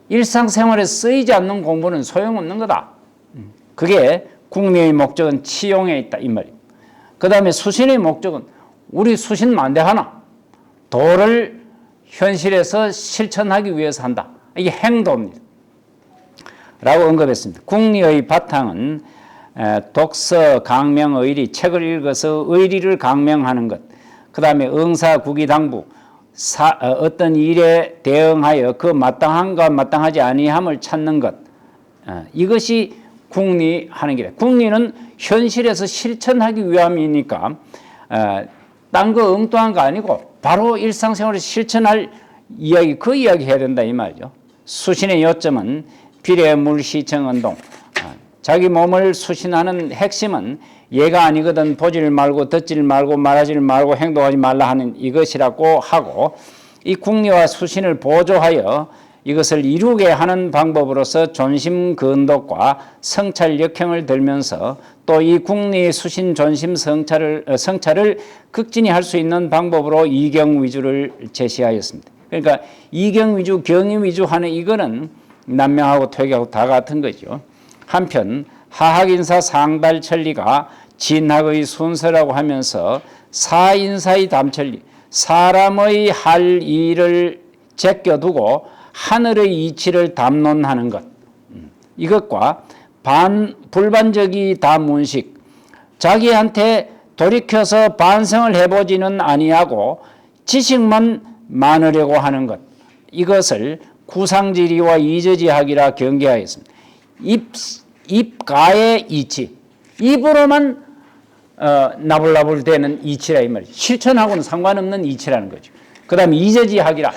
일상생활에 쓰이지 않는 공부는 소용없는 거다. 그게 국리의 목적은 치용에 있다 이 말입니다. 그 다음에 수신의 목적은 우리 수신 만대하나 도를 현실에서 실천하기 위해서 한다. 이게 행도입니다. 라고 언급했습니다. 국리의 바탕은 독서, 강명, 의리, 책을 읽어서 의리를 강명하는 것, 그 다음에 응사, 국의당부, 어떤 일에 대응하여 그 마땅함과 마땅하지 아니함을 찾는 것, 이것이 국리하는 길이에요. 국리는 현실에서 실천하기 위함이니까 딴 거 엉뚱한 거 아니고 바로 일상생활에 실천할 이야기, 그 이야기 해야 된다 이 말이죠. 수신의 요점은 비례, 물시청, 운동. 자기 몸을 수신하는 핵심은 얘가 아니거든 보질 말고 듣질 말고 말하질 말고 행동하지 말라 하는 이것이라고 하고 이 국리와 수신을 보조하여 이것을 이루게 하는 방법으로서 존심 근독과 성찰 역행을 들면서 또 이 국리 수신 존심 성찰을 극진히 할 수 있는 방법으로 이경 위주를 제시하였습니다. 그러니까 이경 위주, 경위 위주 하는 이거는 남명하고 퇴계하고 다 같은 거죠. 한편 하학인사 상달천리가 진학의 순서라고 하면서 사인사의 담천리, 사람의 할 일을 제껴두고 하늘의 이치를 담론하는 것, 이것과 불반적이 다문식, 자기한테 돌이켜서 반성을 해보지는 아니하고 지식만 많으려고 하는 것, 이것을 구상지리와 이저지학이라 경계하였습니다. 입가의 이치, 입으로만 나불나불 되는 이치라 이 말이죠. 실천하고는 상관없는 이치라는 거죠. 그 다음에 이저지학이라,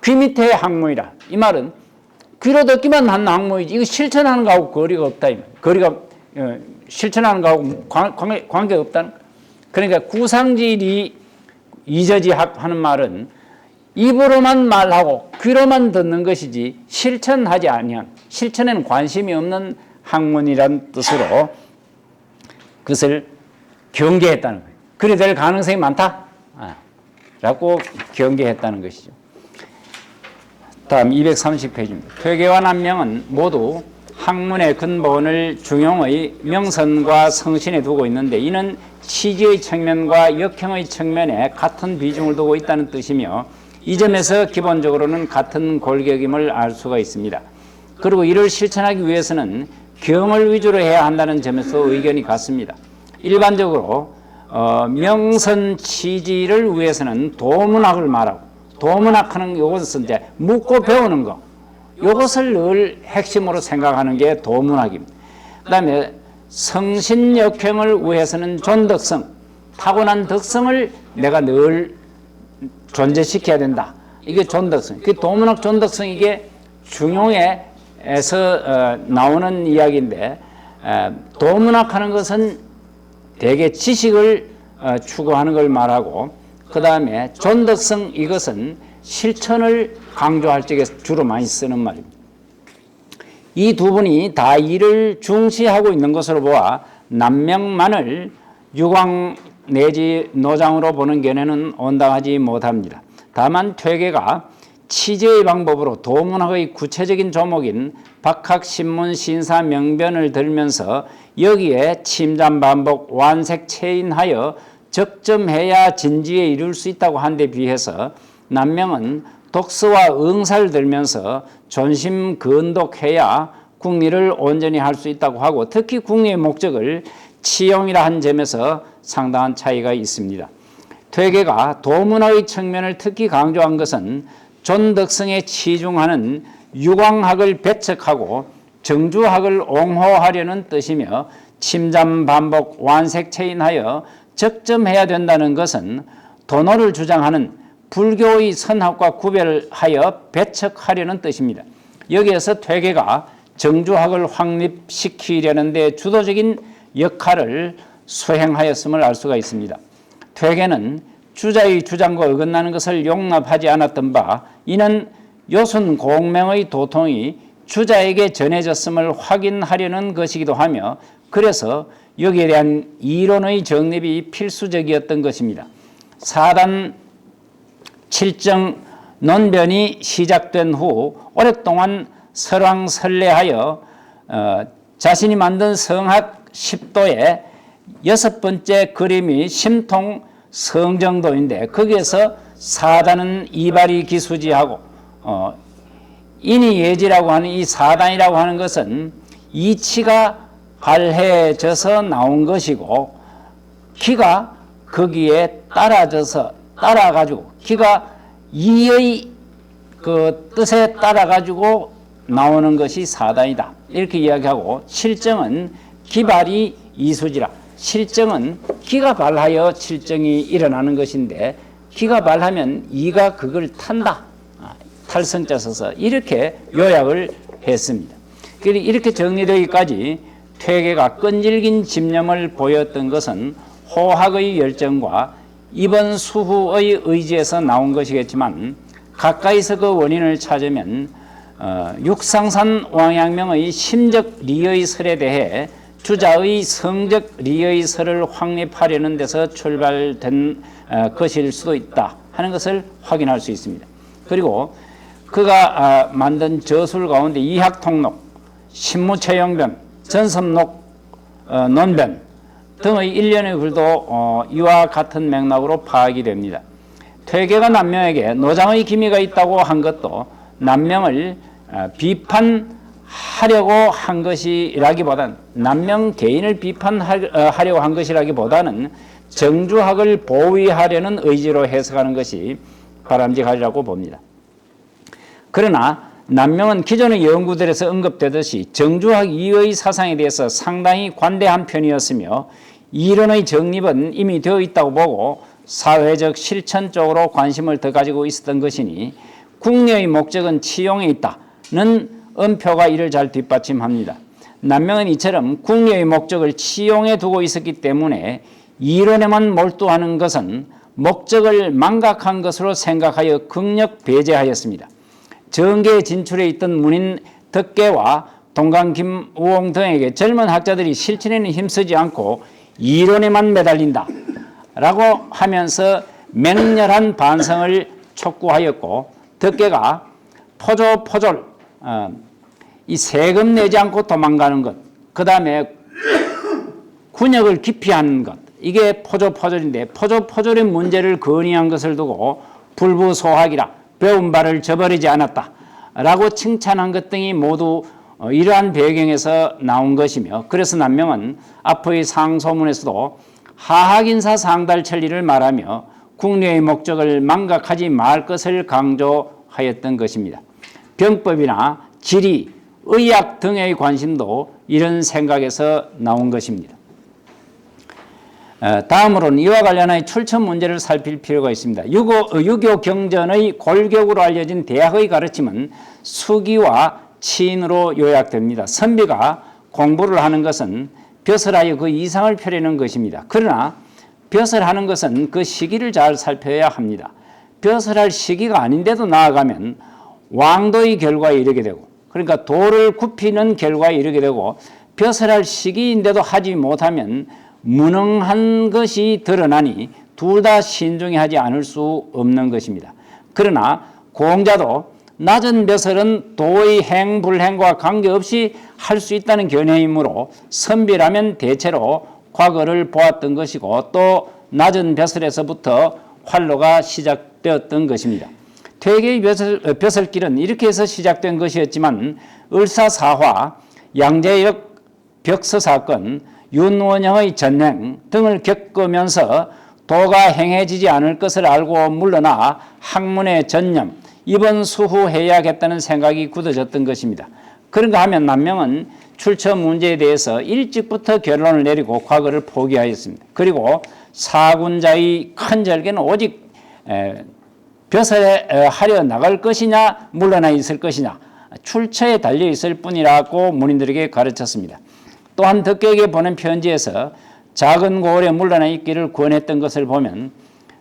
귀 밑에 학문이라. 이 말은 귀로 듣기만 하는 학문이지 이거 실천하는 거하고 거리가 없다 이 말이에요. 거리가 실천하는 거하고 관계가 없다는 거예요. 그러니까 구상지리 이저지학 하는 말은 입으로만 말하고 귀로만 듣는 것이지 실천하지 아니한, 실천에는 관심이 없는 학문이란 뜻으로 그것을 경계했다는 거예요. 그래 될 가능성이 많다 라고 경계했다는 것이죠. 다음 230페이지입니다. 퇴계와 남명은 모두 학문의 근본을 중용의 명선과 성신에 두고 있는데 이는 취지의 측면과 역형의 측면에 같은 비중을 두고 있다는 뜻이며 이 점에서 기본적으로는 같은 골격임을 알 수가 있습니다. 그리고 이를 실천하기 위해서는 경을 위주로 해야 한다는 점에서 의견이 같습니다. 일반적으로 명선 취지를 위해서는 도문학을 말하고, 도문학하는 요것은 이제 묻고 배우는 거, 요것을 늘 핵심으로 생각하는 게 도문학입니다. 그 다음에 성신역행을 위해서는 존덕성, 타고난 덕성을 내가 늘 존재시켜야 된다. 이게 존덕성. 그 도문학 존덕성 이게 중용에서 나오는 이야기인데 도문학하는 것은 대개 지식을 추구하는 걸 말하고 그 다음에 존덕성 이것은 실천을 강조할 적에 주로 많이 쓰는 말입니다. 이 두 분이 다 이를 중시하고 있는 것으로 보아 남명만을 유광 내지 노장으로 보는 견해는 온당하지 못합니다. 다만 퇴계가 취재의 방법으로 도문학의 구체적인 조목인 박학, 신문, 신사, 명변을 들면서 여기에 침잠, 반복, 완색, 체인하여 적점해야 진지에 이룰 수 있다고 한 데 비해서 남명은 독서와 응사를 들면서 존심 근독해야 국리를 온전히 할 수 있다고 하고 특히 국리의 목적을 치용이라 한 점에서 상당한 차이가 있습니다. 퇴계가 도문학의 측면을 특히 강조한 것은 존덕성에 치중하는 유광학을 배척하고 정주학을 옹호하려는 뜻이며 침잠, 반복, 완색, 체인하여 적점해야 된다는 것은 도노를 주장하는 불교의 선학과 구별하여 배척하려는 뜻입니다. 여기에서 퇴계가 정주학을 확립시키려는 데 주도적인 역할을 수행하였음을 알 수가 있습니다. 퇴계는 주자의 주장과 어긋나는 것을 용납하지 않았던 바, 이는 요순 공명의 도통이 주자에게 전해졌음을 확인하려는 것이기도 하며, 그래서 여기에 대한 이론의 정립이 필수적이었던 것입니다. 사단 칠정 논변이 시작된 후 오랫동안 설왕설래하여 자신이 만든 성학 10도의 6번째 그림이 심통 성정도인데, 거기에서 사단은 이발이 기수지하고 인이예지라고 하는 이 사단이라고 하는 것은 이치가 발해져서 나온 것이고, 기가 거기에 따라가지고 기가 이의 그 뜻에 따라가지고 나오는 것이 사단이다, 이렇게 이야기하고, 실정은 기발이 이수지라, 실정은 기가 발하여 실정이 일어나는 것인데, 기가 발하면 이가 그걸 탄다, 탈성자 써서 이렇게 요약을 했습니다. 이렇게 정리되기까지 퇴계가 끈질긴 집념을 보였던 것은 호학의 열정과 이번 수후의 의지에서 나온 것이겠지만, 가까이서 그 원인을 찾으면 육상산 왕양명의 심적 리의 설에 대해 주자의 성적 리의 설을 확립하려는 데서 출발된 것일 수도 있다 하는 것을 확인할 수 있습니다. 그리고 그가 만든 저술 가운데 이학통록, 신무채용변, 전섭록 논변 등의 일련의 글도 이와 같은 맥락으로 파악이 됩니다. 퇴계가 남명에게 노장의 기미가 있다고 한 것도 남명을 비판하려고 한 것이라기보다는, 남명 개인을 비판하려고 한 것이라기보다는 정주학을 보위하려는 의지로 해석하는 것이 바람직하리라고 봅니다. 그러나 남명은 기존의 연구들에서 언급되듯이 정주학 이외의 사상에 대해서 상당히 관대한 편이었으며, 이론의 정립은 이미 되어 있다고 보고 사회적 실천 쪽으로 관심을 더 가지고 있었던 것이니, 궁리의 목적은 치용에 있다는 엄표가 이를 잘 뒷받침합니다. 남명은 이처럼 궁리의 목적을 치용에 두고 있었기 때문에 이론에만 몰두하는 것은 목적을 망각한 것으로 생각하여 극력 배제하였습니다. 정계에 진출해 있던 문인 덕계와 동강 김우홍 등에게 젊은 학자들이 실천에는 힘쓰지 않고 이론에만 매달린다 라고 하면서 맹렬한 반성을 촉구하였고, 덕계가 포졸 이 세금 내지 않고 도망가는 것, 그 다음에 군역을 기피하는 것, 이게 포졸인데, 포졸의 문제를 건의한 것을 두고 불부소학이라, 배운 바를 저버리지 않았다 라고 칭찬한 것 등이 모두 이러한 배경에서 나온 것이며, 그래서 남명은 앞의 상소문에서도 하학인사 상달천리를 말하며 궁리의 목적을 망각하지 말 것을 강조하였던 것입니다. 병법이나 지리, 의학 등의 관심도 이런 생각에서 나온 것입니다. 다음으로는 이와 관련하여 출처 문제를 살필 필요가 있습니다. 유교 경전의 골격으로 알려진 대학의 가르침은 수기와 치인으로 요약됩니다. 선비가 공부를 하는 것은 벼슬하여 그 이상을 펴려는 것입니다. 그러나 벼슬하는 것은 그 시기를 잘 살펴야 합니다. 벼슬할 시기가 아닌데도 나아가면 왕도의 결과에 이르게 되고, 그러니까 도를 굽히는 결과에 이르게 되고, 벼슬할 시기인데도 하지 못하면 무능한 것이 드러나니 둘 다 신중히 하지 않을 수 없는 것입니다. 그러나 공자도 낮은 벼슬은 도의 행불행과 관계없이 할 수 있다는 견해이므로 선비라면 대체로 과거를 보았던 것이고, 또 낮은 벼슬에서부터 활로가 시작되었던 것입니다. 퇴계의 벼슬길은 이렇게 해서 시작된 것이었지만, 을사사화, 양재역 벽서 사건, 윤원영의 전행 등을 겪으면서 도가 행해지지 않을 것을 알고 물러나 학문의 전념, 이번 수후해야겠다는 생각이 굳어졌던 것입니다. 그런가 하면 남명은 출처 문제에 대해서 일찍부터 결론을 내리고 과거를 포기하였습니다. 그리고 사군자의 큰 절개는 오직 벼슬에 하려 나갈 것이냐 물러나 있을 것이냐 출처에 달려 있을 뿐이라고 문인들에게 가르쳤습니다. 또한 덕계에게 보낸 편지에서 작은 고을에 물러나 있기를 권했던 것을 보면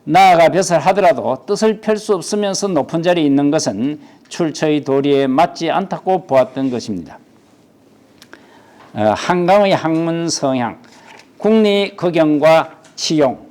나아가 벼슬 하더라도 뜻을 펼 수 없으면서 높은 자리에 있는 것은 출처의 도리에 맞지 않다고 보았던 것입니다. 한강의 학문 성향, 국리 극영과 치용.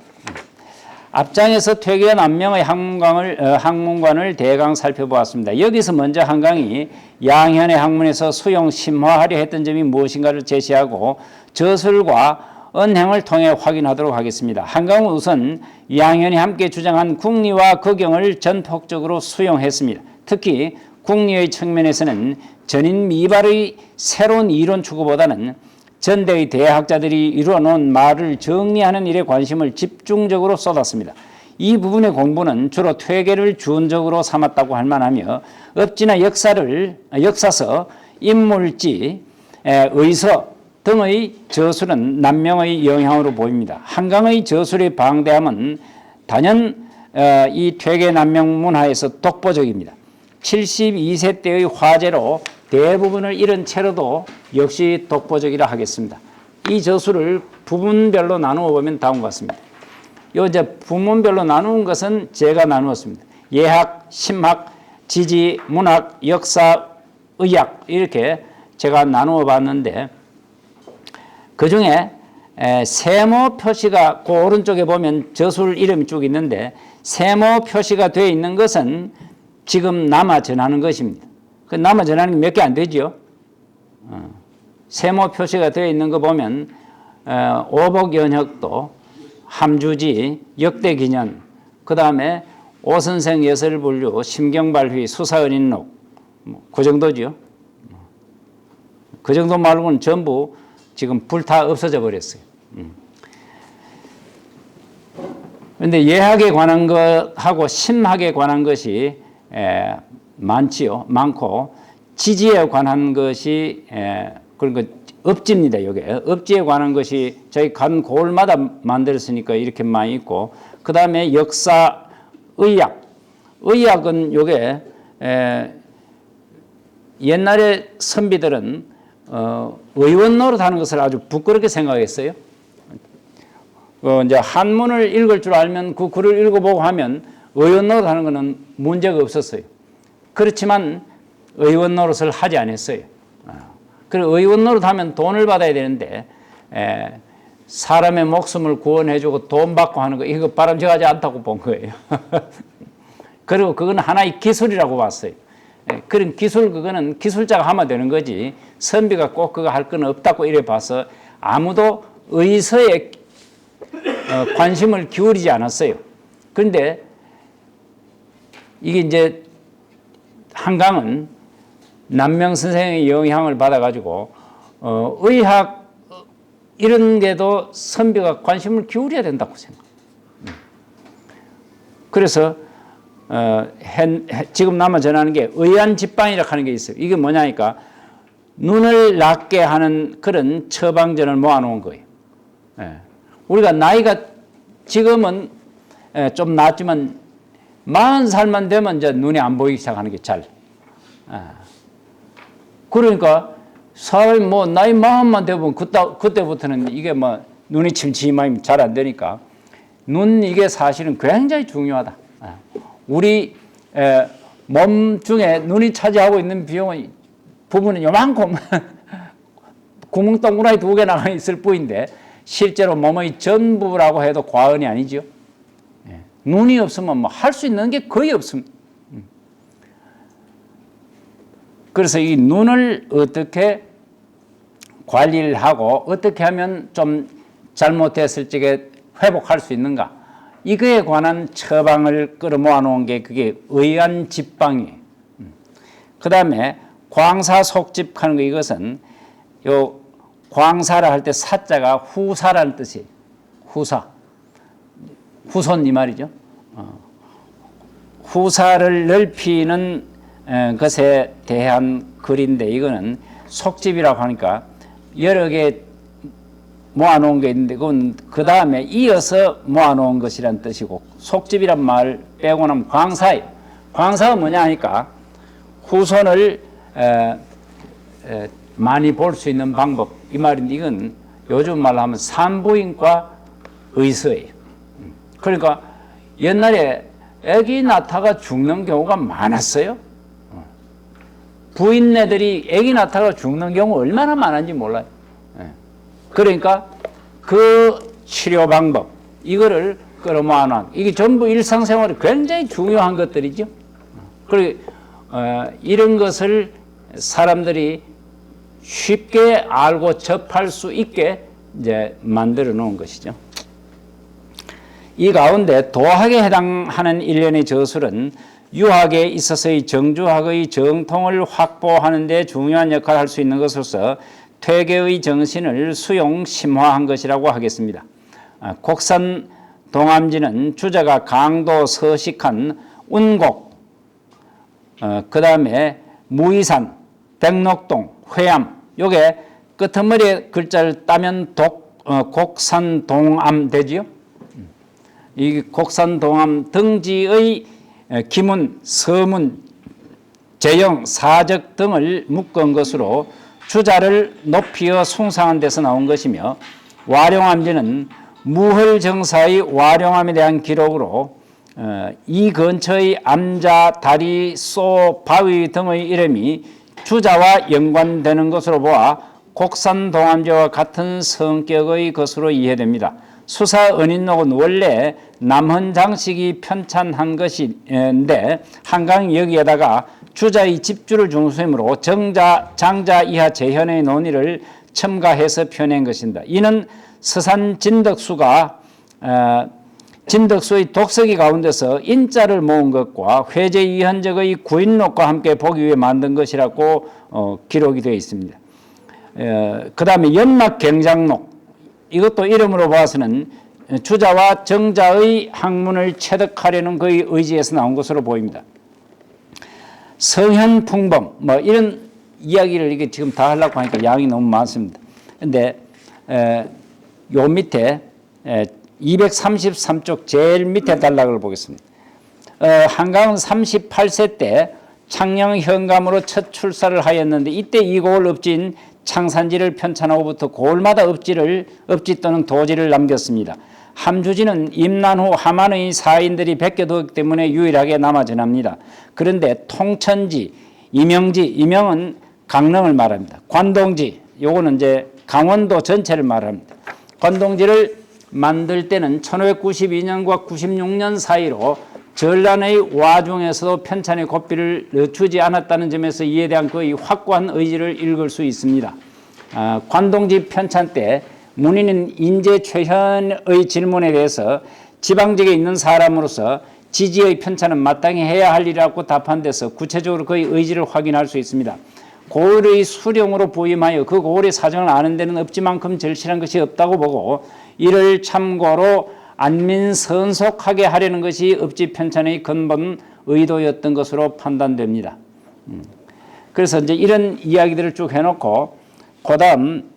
앞장에서 퇴계 남명의 학문관을 대강 살펴보았습니다. 여기서 먼저 한강이 양현의 학문에서 수용 심화하려 했던 점이 무엇인가를 제시하고 저술과 언행을 통해 확인하도록 하겠습니다. 한강은 우선 양현이 함께 주장한 국리와 극영을 전폭적으로 수용했습니다. 특히 국리의 측면에서는 전인 미발의 새로운 이론 추구보다는 전대의 대학자들이 이루어놓은 말을 정리하는 일에 관심을 집중적으로 쏟았습니다. 이 부분의 공부는 주로 퇴계를 주원적으로 삼았다고 할 만하며 업지나 역사서, 인물지, 의서 등의 저술은 남명의 영향으로 보입니다. 한강의 저술의 방대함은 단연 이 퇴계 남명 문화에서 독보적입니다. 72세 때의 화제로 대부분을 잃은 채로도 역시 독보적이라 하겠습니다. 이 저술을 부분별로 나누어 보면 다음과 같습니다. 요 이제 부문별로 나누는 것은 제가 나누었습니다. 예학, 심학, 지지, 문학, 역사, 의학 이렇게 제가 나누어 봤는데 그 중에 세모 표시가 그 오른쪽에 보면 저술 이름이 쭉 있는데 세모 표시가 되어 있는 것은 지금 남아 전하는 것입니다. 그 남아 전하는 게 몇 개 안 되죠. 세모 표시가 되어 있는 거 보면 오복연혁도, 함주지, 역대기년, 그 다음에 오선생 예설분류, 심경발휘, 수사은인록 그 정도죠. 그 정도 말고는 전부 지금 불타 없어져 버렸어요. 그런데 예학에 관한 것하고 심학에 관한 것이 많고 지지에 관한 것이 그러니까 업지입니다. 이게 업지에 관한 것이 저희 간 고을마다 만들었으니까 이렇게 많이 있고 그 다음에 역사, 의학은 이게 옛날에 선비들은 의원 노릇하는 것을 아주 부끄럽게 생각했어요. 이제 한문을 읽을 줄 알면 그 글을 읽어보고 하면 의원 노릇하는 것은 문제가 없었어요. 그렇지만 의원 노릇을 하지 않았어요. 그리고 의원 노릇하면 돈을 받아야 되는데 사람의 목숨을 구원해주고 돈 받고 하는 거 이거 바람직하지 않다고 본 거예요. 그리고 그건 하나의 기술이라고 봤어요. 그런 기술 그거는 기술자가 하면 되는 거지 선비가 꼭 그거 할 건 없다고 이래 봐서 아무도 의서에 관심을 기울이지 않았어요. 그런데 이게 이제 한강은 남명 선생의 영향을 받아가지고 의학 이런 데도 선비가 관심을 기울여야 된다고 생각. 그래서 지금 남아 전하는 게 의안집방이라고 하는 게 있어요. 이게 뭐냐니까 눈을 낮게 하는 그런 처방전을 모아놓은 거예요. 우리가 나이가 지금은 좀 낫지만 40살만 되면 이제 눈이 안 보이기 시작하는 게 잘. 그러니까 사람이 뭐 나이 40만 되면 그때부터는 이게 뭐 눈이 침침하면 잘 안 되니까 눈 이게 사실은 굉장히 중요하다. 우리 몸 중에 눈이 차지하고 있는 비용은 부분은 요만큼 구멍 동그라미 2개 나가 있을 뿐인데 실제로 몸의 전부라고 해도 과언이 아니죠. 눈이 없으면 뭐 할 수 있는 게 거의 없습니다. 그래서 이 눈을 어떻게 관리를 하고 어떻게 하면 좀 잘못했을 적에 회복할 수 있는가 이거에 관한 처방을 끌어모아 놓은 게 그게 의안집방이에요. 그 다음에 광사속집하는 거 이것은 요 광사를 할 때 사자가 후사라는 뜻이에요. 후사. 후손 이 말이죠. 후사를 넓히는 것에 대한 글인데 이거는 속집이라고 하니까 여러 개 모아놓은 게 있는데 그건 그 다음에 이어서 모아놓은 것이란 뜻이고 속집이란 말 빼고 나면 광사예요. 광사가 뭐냐 하니까 후손을 많이 볼 수 있는 방법 이 말인데 이건 요즘 말로 하면 산부인과 의서예요. 그러니까 옛날에 아기 낳다가 죽는 경우가 많았어요. 부인네들이 아기 낳다가 죽는 경우 얼마나 많은지 몰라요. 그러니까 그 치료 방법 이거를 끌어모아놓은 이게 전부 일상생활에 굉장히 중요한 것들이죠. 그리고 이런 것을 사람들이 쉽게 알고 접할 수 있게 이제 만들어 놓은 것이죠. 이 가운데 도학에 해당하는 일련의 저술은 유학에 있어서의 정주학의 정통을 확보하는 데 중요한 역할을 할 수 있는 것으로서 퇴계의 정신을 수용 심화한 것이라고 하겠습니다. 곡산 동암지는 주자가 강도 서식한 운곡, 그 다음에 무이산, 백록동, 회암, 요게 끄트머리에 글자를 따면 곡산 동암 되지요. 이 곡산 동암 등지의 기문, 서문, 제영, 사적 등을 묶은 것으로 주자를 높이어 숭상한 데서 나온 것이며 와룡암지는 무헐정사의 와룡암에 대한 기록으로 이 근처의 암자, 다리, 소, 바위 등의 이름이 주자와 연관되는 것으로 보아 곡산동암지와 같은 성격의 것으로 이해됩니다. 수사 은인록은 원래 남헌장식이 편찬한 것인데 한강이 여기에다가 주자의 집주를 중심으로 정자, 장자 이하 재현의 논의를 첨가해서 펴낸 것입니다. 이는 서산 진덕수가 진덕수의 독서기 가운데서 인자를 모은 것과 회제 이현적의 구인록과 함께 보기 위해 만든 것이라고 기록이 되어 있습니다. 그 다음에 연막경장록 이것도 이름으로 봐서는 주자와 정자의 학문을 체득하려는 그의 의지에서 나온 것으로 보입니다. 성현풍범 뭐 이런 이야기를 이게 지금 다 하려고 하니까 양이 너무 많습니다. 근데 요 밑에 233쪽 제일 밑에 단락을 보겠습니다. 한강은 38세 때 창녕 현감으로 첫 출사를 하였는데 이때 이곡을 읍진 창산지를 편찬하고부터 고을마다 읍지 또는 도지를 남겼습니다. 함주지는 임난 후 하만의 사인들이 베껴두었기 때문에 유일하게 남아 전합니다. 그런데 통천지, 임영은 강릉을 말합니다. 관동지, 요거는 이제 강원도 전체를 말합니다. 관동지를 만들 때는 1592년과 96년 사이로 전란의 와중에서도 편찬의 고삐를 늦추지 않았다는 점에서 이에 대한 그의 확고한 의지를 읽을 수 있습니다. 관동지 편찬 때 문인은 인재 최현의 질문에 대해서 지방직에 있는 사람으로서 지지의 편찬은 마땅히 해야 할 일이라고 답한 데서 구체적으로 그의 의지를 확인할 수 있습니다. 고을의 수령으로 부임하여 그 고을의 사정을 아는 데는 없지만큼 절실한 것이 없다고 보고 이를 참고로 안민선속하게 하려는 것이 읍지 편찬의 근본 의도였던 것으로 판단됩니다. 그래서 이제 이런 이야기들을 쭉 해놓고 그 다음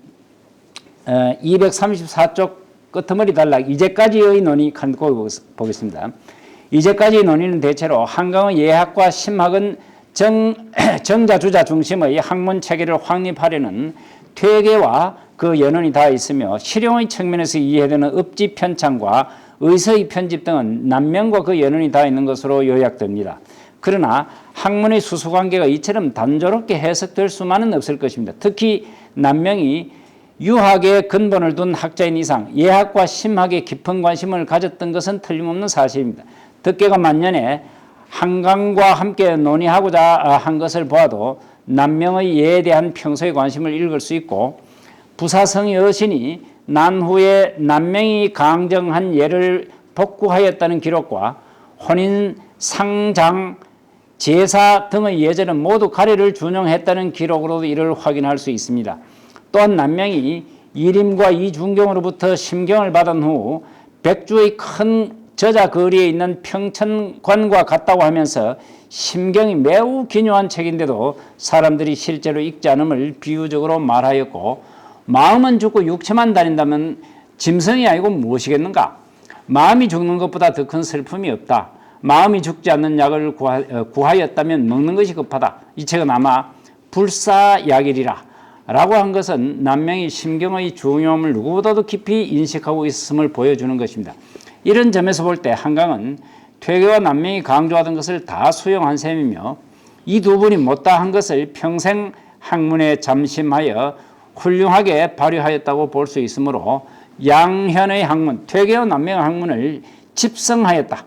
234쪽 끄트머리 단락 이제까지의 논의 간고 보겠습니다. 이제까지의 논의는 대체로 한강의 예학과 심학은 정자주자 중심의 학문 체계를 확립하려는 퇴계와 그 연원이 다 있으며 실용의 측면에서 이해되는 읍지 편찬과 의서의 편집 등은 남명과 그 연원이 다 있는 것으로 요약됩니다. 그러나 학문의 수수관계가 이처럼 단조롭게 해석될 수만은 없을 것입니다. 특히 남명이 유학에 근본을 둔 학자인 이상 예학과 심학에 깊은 관심을 가졌던 것은 틀림없는 사실입니다. 덕계가 만년에 한강과 함께 논의하고자 한 것을 보아도 남명의 예에 대한 평소의 관심을 읽을 수 있고 부사성 여신이 난 후에 남명이 강정한 예를 복구하였다는 기록과 혼인, 상장, 제사 등의 예절은 모두 가래를 준용했다는 기록으로도 이를 확인할 수 있습니다. 또한 남명이 이림과 이중경으로부터 심경을 받은 후 백주의 큰 저자 거리에 있는 평천관과 같다고 하면서 심경이 매우 기묘한 책인데도 사람들이 실제로 읽지 않음을 비유적으로 말하였고 마음은 죽고 육체만 다닌다면 짐승이 아니고 무엇이겠는가? 마음이 죽는 것보다 더 큰 슬픔이 없다. 마음이 죽지 않는 약을 구하였다면 먹는 것이 급하다. 이 책은 아마 불사약이리라 라고 한 것은 남명이 심경의 중요함을 누구보다도 깊이 인식하고 있음을 보여주는 것입니다. 이런 점에서 볼 때 한강은 퇴계와 남명이 강조하던 것을 다 수용한 셈이며 이 두 분이 못다한 것을 평생 학문에 잠심하여 훌륭하게 발휘하였다고 볼 수 있으므로 양현의 학문, 퇴계와 남명의 학문을 집성하였다.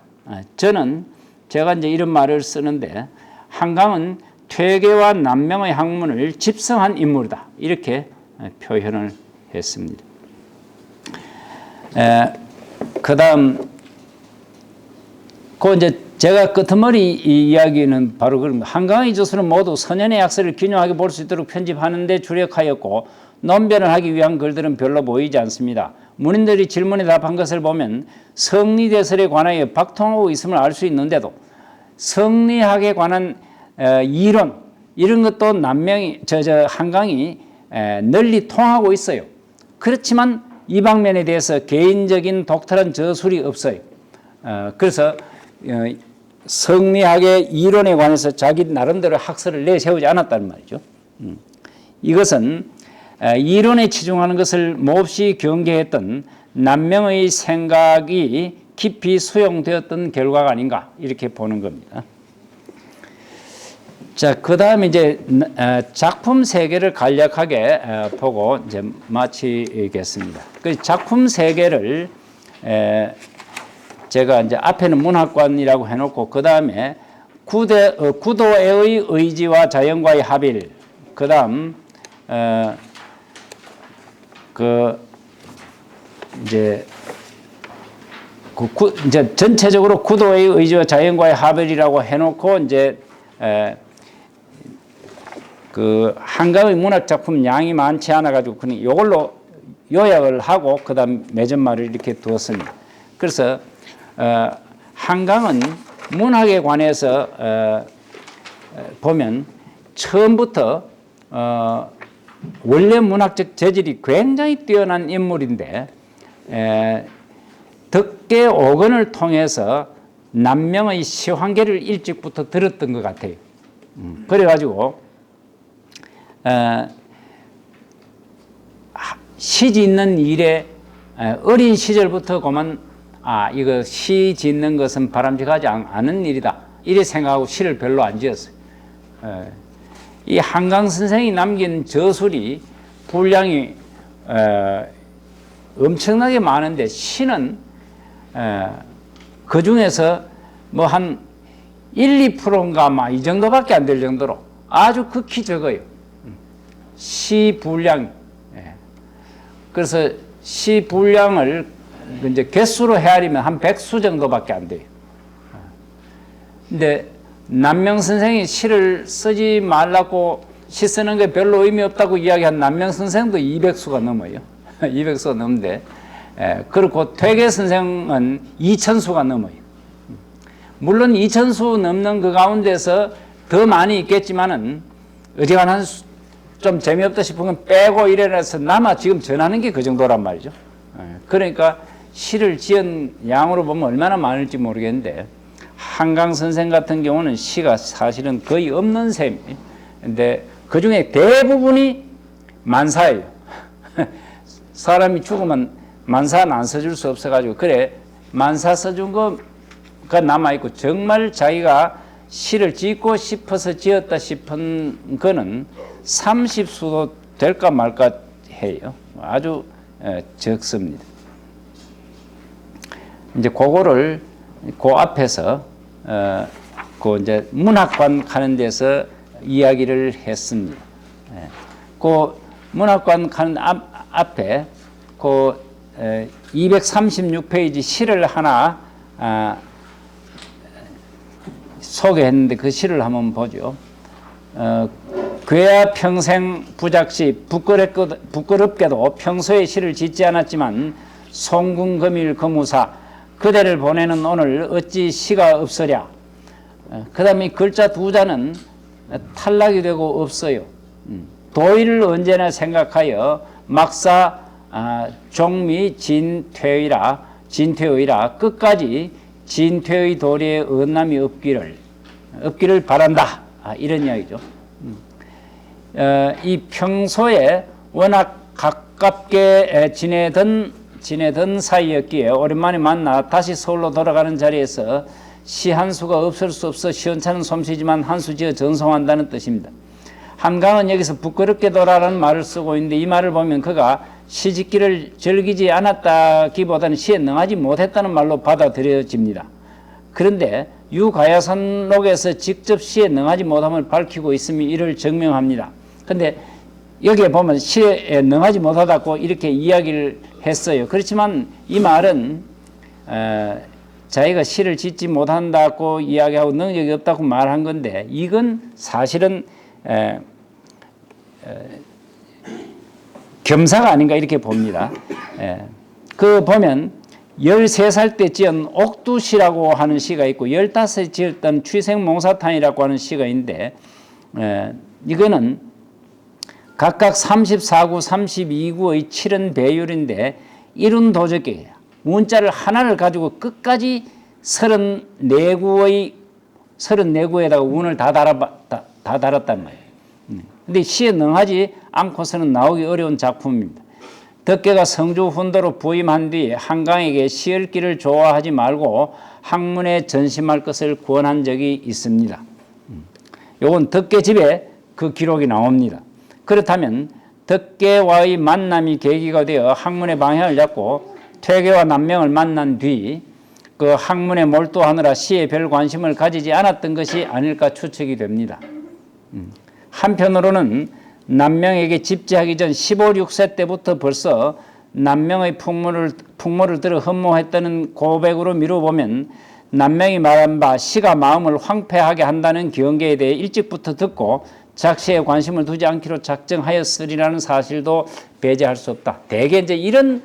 저는 제가 이제 이런 말을 쓰는데 한강은 퇴계와 남명의 학문을 집성한 인물이다. 이렇게 표현을 했습니다. 그 다음, 이제 제가 끄트머리 이야기는 바로 그런 한강의 저서는 모두 선현의 약설을 균형하게 볼 수 있도록 편집하는 데 주력하였고 논변을 하기 위한 글들은 별로 보이지 않습니다. 문인들이 질문에 답한 것을 보면 성리대설에 관하여 박통하고 있음을 알 수 있는데도 성리학에 관한 이론 이런 것도 남명이 한강이 널리 통하고 있어요. 그렇지만 이 방면에 대해서 개인적인 독특한 저술이 없어요. 그래서 성리학의 이론에 관해서 자기 나름대로 학설을 내세우지 않았다는 말이죠. 이것은 이론에 치중하는 것을 몹시 경계했던 남명의 생각이 깊이 수용되었던 결과가 아닌가 이렇게 보는 겁니다. 자, 그 다음에 이제 작품 세계를 간략하게 보고 이제 마치겠습니다. 그 작품 세계를 제가 이제 앞에는 문학관이라고 해놓고 그 다음에 구도의 의지와 자연과의 합일, 그 다음 이제 이제 전체적으로 구도의 의지와 자연과의 합일이라고 해놓고 이제 그 한강의 문학 작품 양이 많지 않아 가지고 그냥 이걸로 요약을 하고 그다음 매점말을 이렇게 두었습니다. 그래서 한강은 문학에 관해서 보면 처음부터 원래 문학적 재질이 굉장히 뛰어난 인물인데 덕계 오건을 통해서 남명의 시황계를 일찍부터 들었던 것 같아요. 그래가지고 시 짓는 일에 어린 시절부터 그만 이거 시 짓는 것은 바람직하지 않은 일이다 이래 생각하고 시를 별로 안 지었어요. 이 한강 선생이 남긴 저술이 분량이 엄청나게 많은데 시는 그 중에서 뭐 한 1, 2%인가 막 이 정도밖에 안 될 정도로 아주 극히 적어요. 시 분량. 그래서 시 분량을 이제 개수로 헤아리면 한 100수 정도밖에 안 돼요. 근데 남명 선생이 시를 쓰지 말라고 시 쓰는 게 별로 의미 없다고 이야기한 남명 선생도 200수가 넘어요. 200수가 넘는데, 그리고 퇴계 선생은 2000수가 넘어요. 물론 2000수 넘는 그 가운데서 더 많이 있겠지만은 어지간한 좀 재미없다 싶은 건 빼고 이래서 남아 지금 전하는 게 그 정도란 말이죠. 그러니까 시를 지은 양으로 보면 얼마나 많을지 모르겠는데 한강 선생 같은 경우는 시가 사실은 거의 없는 셈이에요. 근데 그 중에 대부분이 만사예요. 사람이 죽으면 만사는 안 써줄 수 없어가지고 그래 만사 써준 거가 남아있고 정말 자기가 시를 짓고 싶어서 지었다 싶은 거는 30수도 될까 말까 해요. 아주 적습니다. 이제 그거를 그 앞에서 그 이제 문학관 가는 데서 이야기를 했습니다. 그 문학관 가는 앞에 그 236페이지 시를 하나 소개했는데 그 시를 한번 보죠. 괴야 평생 부작시 부끄럽게도 평소에 시를 짓지 않았지만 송궁금일 거무사 그대를 보내는 오늘 어찌 시가 없으랴. 그 다음에 글자 두 자는 탈락이 되고 없어요. 도의를 언제나 생각하여 막사 종미 진퇴의라 끝까지 진퇴의 도리에 언남이 없기를 바란다. 이런 이야기죠. 이 평소에 워낙 가깝게 지내던 사이였기에 오랜만에 만나 다시 서울로 돌아가는 자리에서 시 한 수가 없을 수 없어 시원찮은 솜씨지만 한 수 지어 전송한다는 뜻입니다. 한강은 여기서 부끄럽게도라는 말을 쓰고 있는데 이 말을 보면 그가 시짓기를 즐기지 않았다기보다는 시에 능하지 못했다는 말로 받아들여집니다. 그런데 유가야선록에서 직접 시에 능하지 못함을 밝히고 있음이 이를 증명합니다. 그런데 여기에 보면 시에 능하지 못하다고 이렇게 이야기를 했어요. 그렇지만 이 말은 자기가 시를 짓지 못한다고 이야기하고 능력이 없다고 말한 건데 이건 사실은 겸사가 아닌가 이렇게 봅니다. 그 보면 13살 때 지은 옥두시라고 하는 시가 있고 15세 지었던 취생몽사탄이라고 하는 시가 있는데 이거는 각각 34구, 32구의 7은 배율인데 일운 도적이에요. 문자를 하나를 가지고 끝까지 34구에다가 운을 다 달았단 말이에요. 근데 시에 능하지 않고서는 나오기 어려운 작품입니다. 덕계가 성주 훈도로 부임한 뒤 한강에게 시 읽기를 좋아하지 말고 학문에 전심할 것을 권한 적이 있습니다. 요건 덕계 집에 그 기록이 나옵니다. 그렇다면 덕계와의 만남이 계기가 되어 학문의 방향을 잡고 퇴계와 남명을 만난 뒤 그 학문에 몰두하느라 시에 별 관심을 가지지 않았던 것이 아닐까 추측이 됩니다. 한편으로는 남명에게 집지하기 전 15, 16세 때부터 벌써 남명의 풍모를 들어 흠모했다는 고백으로 미루어보면 남명이 말한 바 시가 마음을 황폐하게 한다는 경계에 대해 일찍부터 듣고 작시에 관심을 두지 않기로 작정하였으리라는 사실도 배제할 수 없다. 대개 이제 이런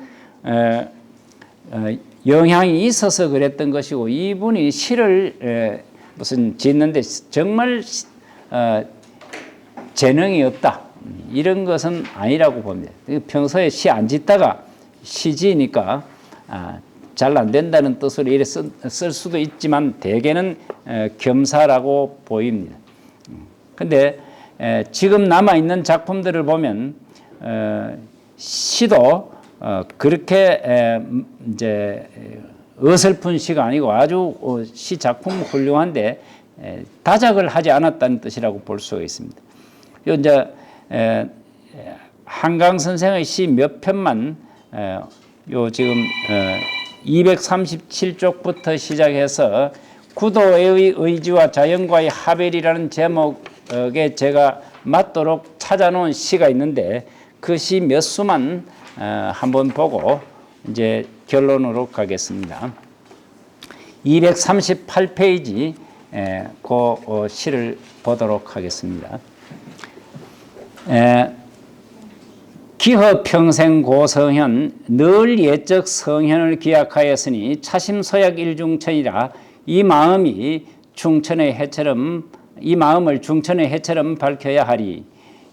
영향이 있어서 그랬던 것이고 이분이 시를 무슨 짓는데 정말 재능이 없다. 이런 것은 아니라고 봅니다. 평소에 시 안 짓다가 시 지으니까 잘 안 된다는 뜻으로 이래 쓸 수도 있지만 대개는 겸사라고 보입니다. 근데 지금 남아있는 작품들을 보면 시도 그렇게 이제 어설픈 시가 아니고 아주 시 작품 훌륭한데 다작을 하지 않았다는 뜻이라고 볼 수가 있습니다. 이제 한강 선생의 시 몇 편만 요 지금 237쪽부터 시작해서 구도의 의지와 자연과의 합일이라는 제목에 제가 맞도록 찾아놓은 시가 있는데 그 시 몇 수만 한번 보고 이제 결론으로 가겠습니다. 238페이지 그 시를 보도록 하겠습니다. 기허 평생 고성현 늘 예적 성현을 기약하였으니 차심서약 일중천이라 이 마음을 중천의 해처럼 밝혀야 하리.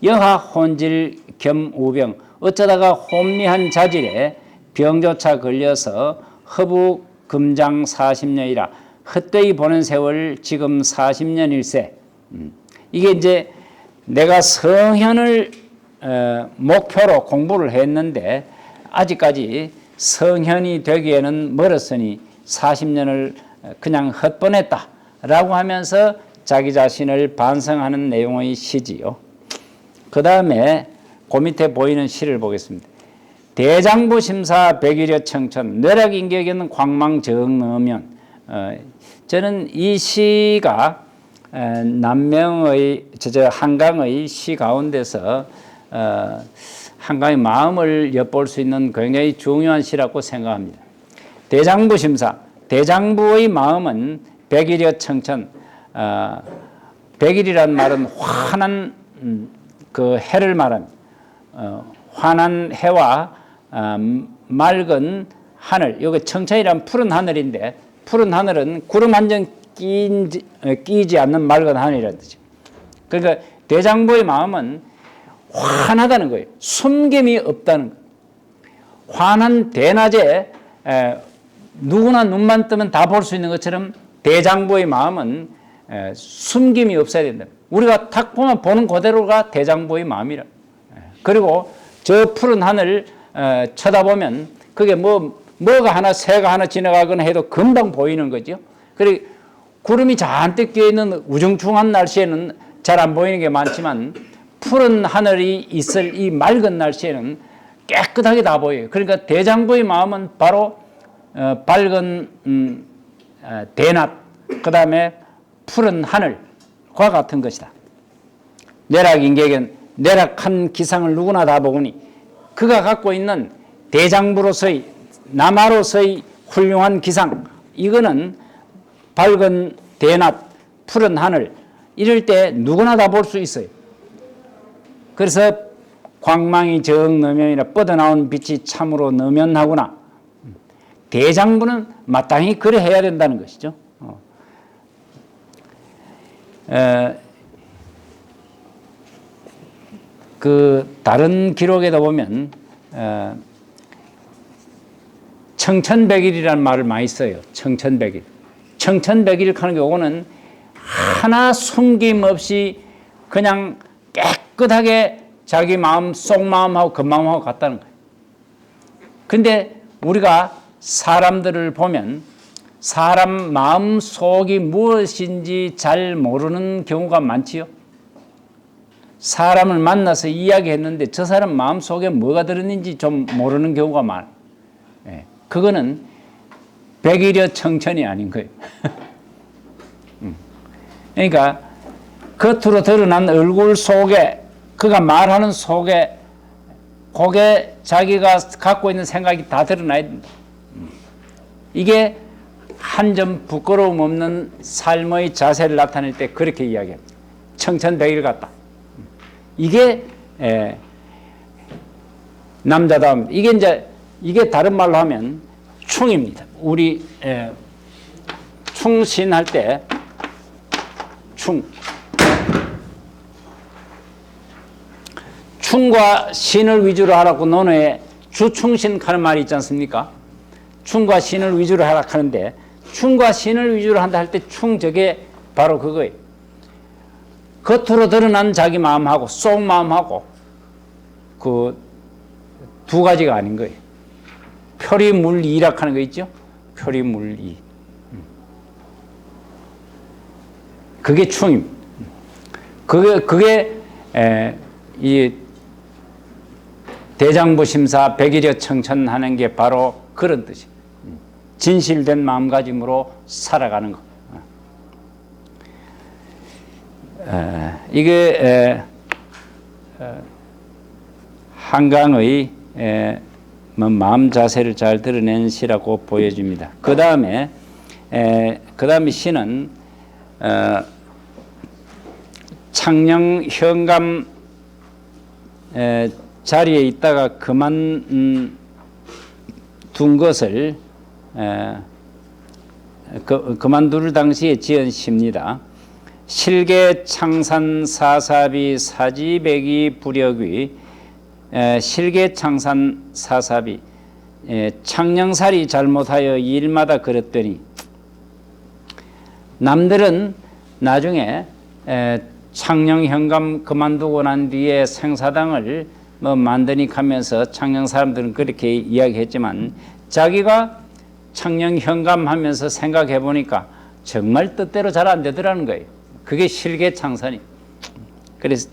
여하 혼질 겸 우병 어쩌다가 혼미한 자질에 병조차 걸려서 허부 금장 40년이라 헛되이 보낸 세월 지금 40년일세. 이게 이제 내가 성현을 목표로 공부를 했는데 아직까지 성현이 되기에는 멀었으니 40년을 그냥 헛보냈다라고 하면서 자기 자신을 반성하는 내용의 시지요. 그 다음에 그 밑에 보이는 시를 보겠습니다. 대장부 심사 백일여 청천 뇌락인격에는 광망정너면 저는 이 시가 남명의 한강의 시 가운데서 한강의 마음을 엿볼 수 있는 굉장히 중요한 시라고 생각합니다. 대장부 심사 대장부의 마음은 백일여 청천 백일이란 말은 환한 그 해를 말합니다. 환한 해와 맑은 하늘, 여기 청천이란 푸른 하늘인데 푸른 하늘은 구름 한 점 끼지 않는 맑은 하늘이라는 뜻이죠. 그러니까 대장부의 마음은 환하다는 거예요. 숨김이 없다는 거예요. 환한 대낮에 누구나 눈만 뜨면 다 볼 수 있는 것처럼 대장부의 마음은 숨김이 없어야 된다. 우리가 탁 보면 보는 그대로가 대장부의 마음이라. 그리고 저 푸른 하늘 쳐다보면 그게 뭐가 하나 새가 하나 지나가거나 해도 금방 보이는 거죠. 그리고 구름이 잔뜩 끼어 있는 우중충한 날씨에는 잘 안 보이는 게 많지만 푸른 하늘이 있을 이 맑은 날씨에는 깨끗하게 다 보여요. 그러니까 대장부의 마음은 바로 밝은 대낮, 그 다음에 푸른 하늘과 같은 것이다. 내락인객은 내락한 기상을 누구나 다 보니 그가 갖고 있는 대장부로서의 남아로서의 훌륭한 기상, 이거는 밝은 대낮, 푸른 하늘, 이럴 때 누구나 다 볼 수 있어요. 그래서 광망이 정너면이라 뻗어나온 빛이 참으로 너면하구나. 대장부는 마땅히 그래 해야 된다는 것이죠. 그 다른 기록에도 보면 청천백일이라는 말을 많이 써요. 청천백일. 청천백일 하는 경우는 하나 숨김없이 그냥 깨끗하게 자기 마음, 속마음하고 겉마음하고 같다는 거예요. 근데 우리가 사람들을 보면 사람 마음 속이 무엇인지 잘 모르는 경우가 많지요. 사람을 만나서 이야기했는데 저 사람 마음 속에 뭐가 들었는지 좀 모르는 경우가 많아요. 그거는 백일여 청천이 아닌 거예요. 그러니까 겉으로 드러난 얼굴 속에 그가 말하는 속에 그게 자기가 갖고 있는 생각이 다 드러나야 된다. 이게 한 점 부끄러움 없는 삶의 자세를 나타낼 때 그렇게 이야기합니다. 청천백일 같다. 이게 남자다움. 이게 다른 말로 하면 충입니다. 우리 충신할 때 충과 신을 위주로 하라고 논어에 주충신 하는 말이 있지 않습니까? 충과 신을 위주로 하라 하는데 충과 신을 위주로 한다 할 때 저게 바로 그거예요. 겉으로 드러난 자기 마음하고 속 마음하고 그 두 가지가 아닌 거예요. 표리물이라 하는 거 있죠? 표리물이. 그게 충입니다. 그게 이 대장부 심사 백일여 청천하는 게 바로 그런 뜻이에요. 진실된 마음가짐으로 살아가는 것. 이게 한강의 마음 자세를 잘 드러낸 시라고 보여집니다. 그 다음에 시는 창녕 현감 자리에 있다가 그만둔 것을 그만둘 당시에 지은 시입니다. 실계 창산 사사비 사지백이 부력위 실계 창산 사사비 창녕살이 잘못하여 일마다 그랬더니 남들은 나중에 창녕 현감 그만두고 난 뒤에 생사당을 만드니 하면서 창녕 사람들은 그렇게 이야기했지만 자기가 창녕 현감 하면서 생각해 보니까 정말 뜻대로 잘 안 되더라는 거예요. 그게 실계 창산이. 그래서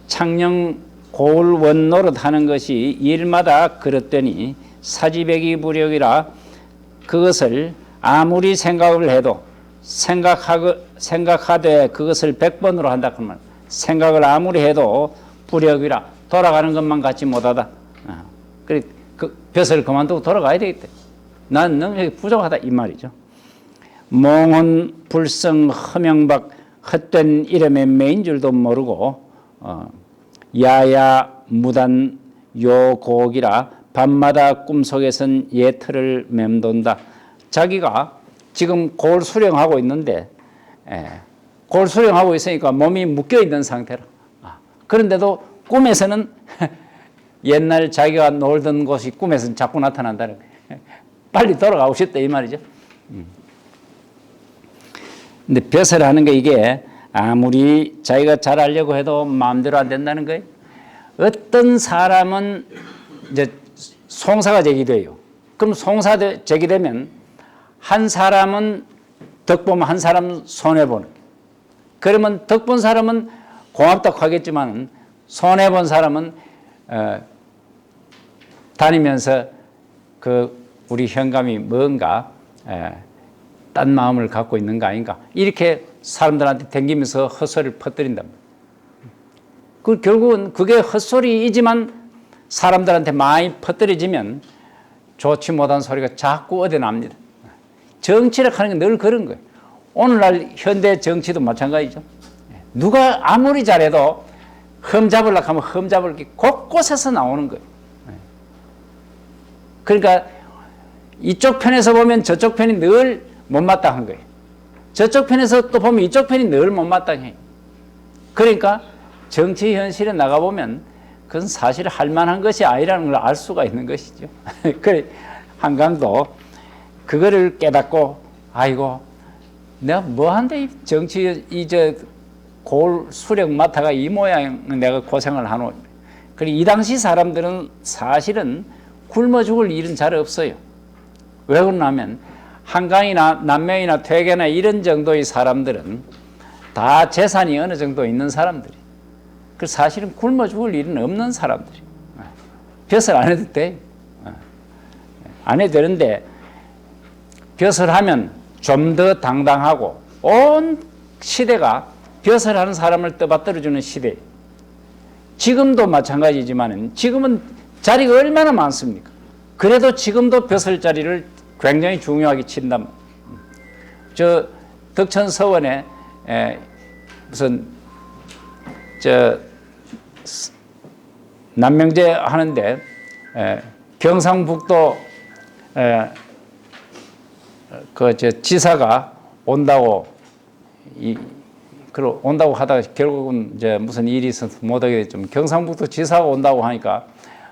창녕 고을 원노릇 하는 것이 일마다 그랬더니 사지백이 부력이라 그것을 아무리 생각을 해도 생각하되 그것을 100번으로 한다 그러면 생각을 아무리 해도 부력이라 돌아가는 것만 같지 못하다. 그래 그 벼슬 그만두고 돌아가야 되겠다. 난 능력이 부족하다 이 말이죠. 몽혼 불성 허명박 헛된 이름의 매인 줄도 모르고 야야 무단 요곡이라 밤마다 꿈속에선 예틀을 맴돈다. 자기가 지금 골 수령하고 있는데 골 수령하고 있으니까 몸이 묶여 있는 상태라. 그런데도 꿈에서는 옛날 자기가 놀던 곳이 꿈에서는 자꾸 나타난다는 거예요. 빨리 돌아가고 싶다 이 말이죠. 근데 벼슬하는 게 이게 아무리 자기가 잘 하려고 해도 마음대로 안 된다는 거예요. 어떤 사람은 이제 송사가 제기돼요. 그럼 송사 제기되면 한 사람은 덕 보면 한 사람은 손해보는 거예요. 그러면 덕 본 사람은 고맙다고 하겠지만 손해본 사람은 다니면서 그 우리 현감이 뭔가 딴 마음을 갖고 있는 거 아닌가 이렇게 사람들한테 댕기면서 헛소리를 퍼뜨린단 말이에요. 그 결국은 그게 헛소리이지만 사람들한테 많이 퍼뜨려지면 좋지 못한 소리가 자꾸 얻어납니다. 정치를 하는 게 늘 그런 거예요. 오늘날 현대 정치도 마찬가지죠. 누가 아무리 잘해도 흠잡으려고 하면 흠잡을 게 곳곳에서 나오는 거예요. 그러니까 이쪽 편에서 보면 저쪽 편이 늘 못마땅한 거예요. 저쪽 편에서 또 보면 이쪽 편이 늘 못마땅해요. 그러니까 정치 현실에 나가보면 그건 사실 할 만한 것이 아니라는 걸 알 수가 있는 것이죠. 그래, 한강도 그거를 깨닫고 아이고 내가 뭐한데 정치 골 수령 맡아가 이 모양 내가 고생을 하노. 그리고 이 당시 사람들은 사실은 굶어 죽을 일은 잘 없어요. 왜 그러냐면 한강이나 남명이나 퇴계나 이런 정도의 사람들은 다 재산이 어느 정도 있는 사람들이. 그 사실은 굶어 죽을 일은 없는 사람들이. 벼슬 안 해도 돼. 안 해도 되는데 벼슬하면 좀 더 당당하고 온 시대가 벼슬하는 사람을 떠받들어주는 시대. 지금도 마찬가지지만 지금은 자리가 얼마나 많습니까? 그래도 지금도 벼슬 자리를 굉장히 중요하게 친단 말이에요. 저 덕천 서원에 무슨 남명제 하는데 경상북도 지사가 온다고 온다고 하다가 결국은 이제 무슨 일이 있어서 못하게 됐죠. 경상북도 지사가 온다고 하니까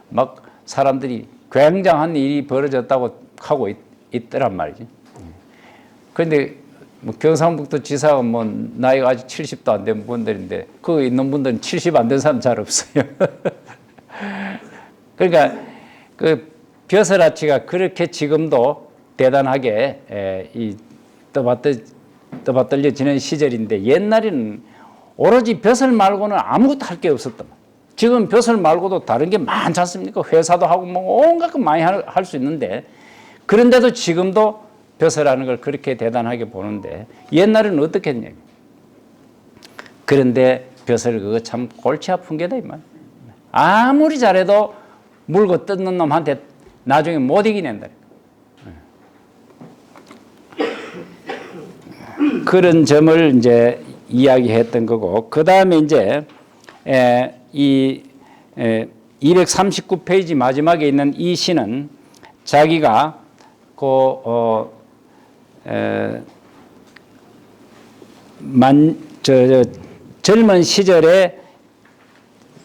막 사람들이 굉장한 일이 벌어졌다고 하고 있더란 말이지. 그런데 뭐 경상북도 지사가 뭐 나이가 아직 70도 안 된 분들인데 그 있는 분들은 70 안 된 사람 잘 없어요. 그러니까 그 벼슬아치가 그렇게 지금도 대단하게 떠받들려지는 시절인데 옛날에는 오로지 벼슬 말고는 아무것도 할 게 없었단 말이에요. 지금 벼슬 말고도 다른 게 많지 않습니까? 회사도 하고 뭐 온갖 거 많이 할 수 있는데 그런데도 지금도 벼슬하는 걸 그렇게 대단하게 보는데 옛날에는 어떻게 했냐면 그런데 벼슬 그거 참 골치 아픈 게다 이 말. 아무리 잘해도 물고 뜯는 놈한테 나중에 못 이기낸다. 그런 점을 이제 이야기했던 거고 그 다음에 이제 이 239페이지 마지막에 있는 이 시는 자기가 젊은 시절에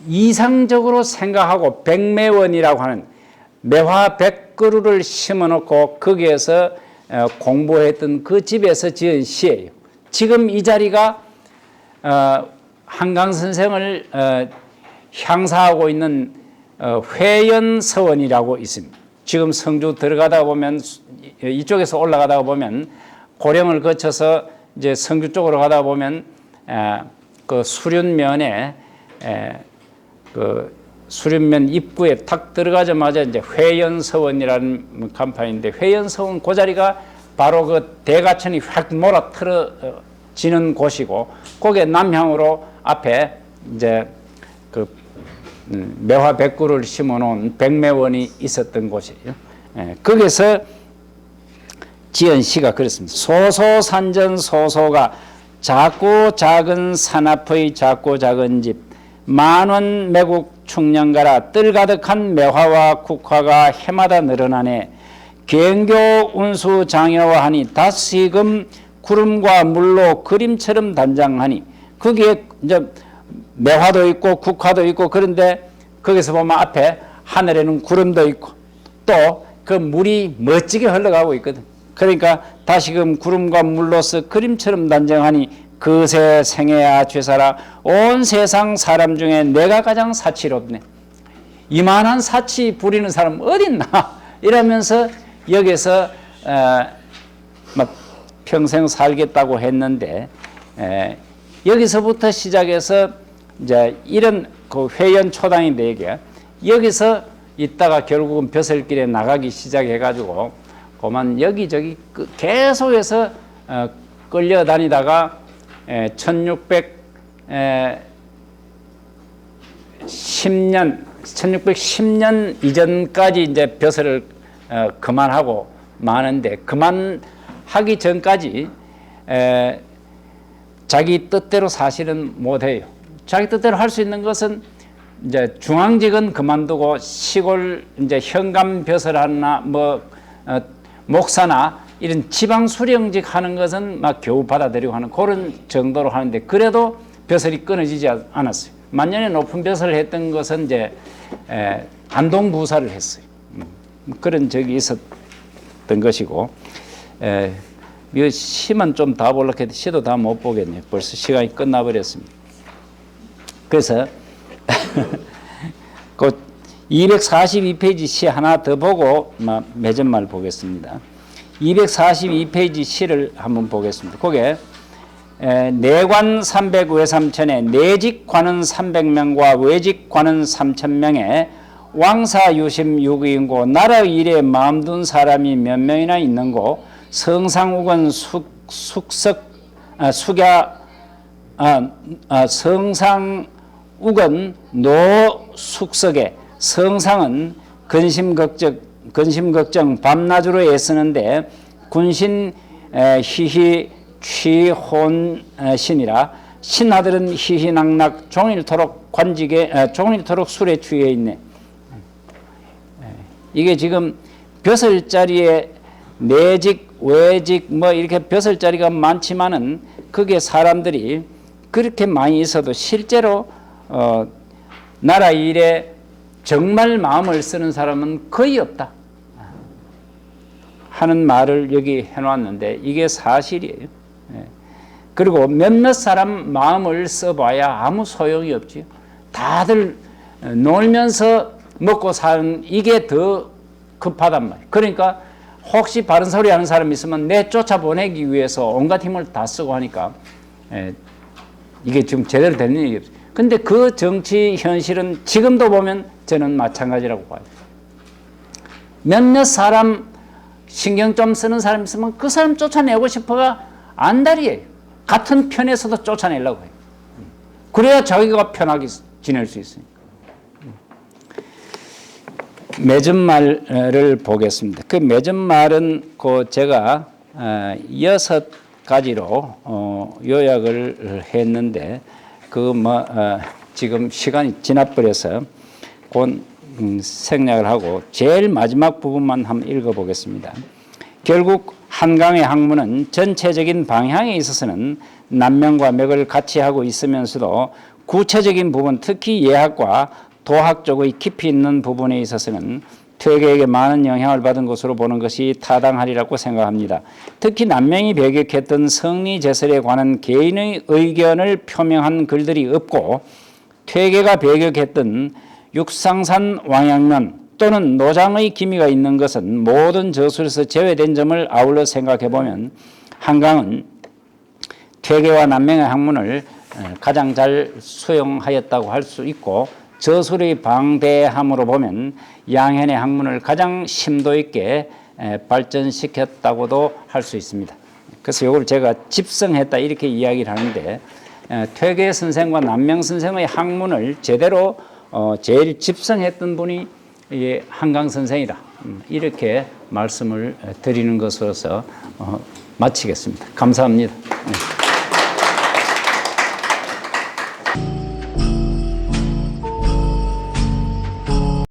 이상적으로 생각하고 백매원이라고 하는 매화 100그루를 심어놓고 거기에서 공부했던 그 집에서 지은 시예요. 지금 이 자리가 한강 선생을 향사하고 있는 회연서원이라고 있습니다. 지금 성주 들어가다 보면 이쪽에서 올라가다 보면 고령을 거쳐서 이제 성주 쪽으로 가다 보면 그 수륜면에 그 수륜면 입구에 탁 들어가자마자 이제 회연서원이라는 간판인데 회연서원 그 자리가 바로 그 대가천이 확 몰아틀어지는 곳이고 거기에 남향으로 앞에 이제 그 매화 100그루를 심어놓은 백매원이 있었던 곳이에요. 거기서 지은 시가 그렇습니다. 소소산전 소소가 작고 작은 산 앞의 작고 작은 집 만원 매국 충년가라 뜰 가득한 매화와 국화가 해마다 늘어나네 경교 운수 장여하니 다시금 구름과 물로 그림처럼 단장하니 거기에 이제 매화도 있고 국화도 있고 그런데 거기서 보면 앞에 하늘에는 구름도 있고 또 그 물이 멋지게 흘러가고 있거든. 그러니까 다시금 구름과 물로서 그림처럼 단정하니 그새 생애야 죄사라 온 세상 사람 중에 내가 가장 사치롭네. 이만한 사치 부리는 사람 어딨나 이러면서 여기서 막 평생 살겠다고 했는데 여기서부터 시작해서 이제 이런 그 회연 초당인데 이게 여기서 있다가 결국은 벼슬길에 나가기 시작해가지고 그만 여기저기 계속해서 끌려다니다가 1610년 이전까지 이제 벼슬을 그만하고 마는데 그만하기 전까지 자기 뜻대로 사실은 못해요. 자기 뜻대로 할 수 있는 것은 이제 중앙직은 그만두고 시골 이제 현감 벼슬하나 뭐 목사나 이런 지방 수령직 하는 것은 막 겨우 받아들이고 하는 그런 정도로 하는데 그래도 벼슬이 끊어지지 않았어요. 만년에 높은 벼슬을 했던 것은 이제 안동 부사를 했어요. 그런 적이 있었던 것이고 이 시만 좀 다 보려고 해도 시도 다 못 보겠네요. 벌써 시간이 끝나버렸습니다. 그래서 그 242페이지 시 하나 더 보고 매점말 보겠습니다. 242페이지 시를 한번 보겠습니다. 거기에 내관 300 외삼천에 내직 관은 300명과 외직 관은 3000명에 왕사 유심 6의인고 나라 일에 마음 둔 사람이 몇 명이나 있는고 성상욱은 성상욱은 노숙석에 성상은 근심걱정 밤낮으로 애쓰는데 군신 희희 취혼신이라 신하들은 희희낙낙 종일토록 종일토록 술에 취해 있네. 이게 지금 벼슬자리에 내직 외직 뭐 이렇게 벼슬자리가 많지만은 그게 사람들이 그렇게 많이 있어도 실제로 나라 일에 정말 마음을 쓰는 사람은 거의 없다 하는 말을 여기 해놨는데 이게 사실이에요. 그리고 몇몇 사람 마음을 써봐야 아무 소용이 없지요. 다들 놀면서 먹고 사는 이게 더 급하단 말이에요. 그러니까 혹시 바른 소리 하는 사람이 있으면 내 쫓아보내기 위해서 온갖 힘을 다 쓰고 하니까 이게 지금 제대로 되는 얘기 없어요. 근데 그 정치 현실은 지금도 보면 저는 마찬가지라고 봐요. 몇몇 사람 신경 좀 쓰는 사람 있으면 그 사람 쫓아내고 싶어가 안달이에요. 같은 편에서도 쫓아내려고 해요. 그래야 자기가 편하게 지낼 수 있으니까. 매점말을 보겠습니다. 그 매점말은 그 제가 6가지로 요약을 했는데 지금 시간이 지나버려서 곧 생략을 하고 제일 마지막 부분만 한번 읽어보겠습니다. 결국 한강의 학문은 전체적인 방향에 있어서는 남명과 맥을 같이 하고 있으면서도 구체적인 부분, 특히 예학과 도학 쪽의 깊이 있는 부분에 있어서는 퇴계에게 많은 영향을 받은 것으로 보는 것이 타당하리라고 생각합니다. 특히 남명이 배격했던 성리제설에 관한 개인의 의견을 표명한 글들이 없고 퇴계가 배격했던 육상산 왕양론 또는 노장의 기미가 있는 것은 모든 저술에서 제외된 점을 아울러 생각해보면 한강은 퇴계와 남명의 학문을 가장 잘 수용하였다고 할 수 있고 저술의 방대함으로 보면 양현의 학문을 가장 심도 있게 발전시켰다고도 할 수 있습니다. 그래서 이걸 제가 집성했다 이렇게 이야기를 하는데 퇴계 선생과 남명 선생의 학문을 제대로 제일 집성했던 분이 한강 선생이라 이렇게 말씀을 드리는 것으로서 마치겠습니다. 감사합니다. 네.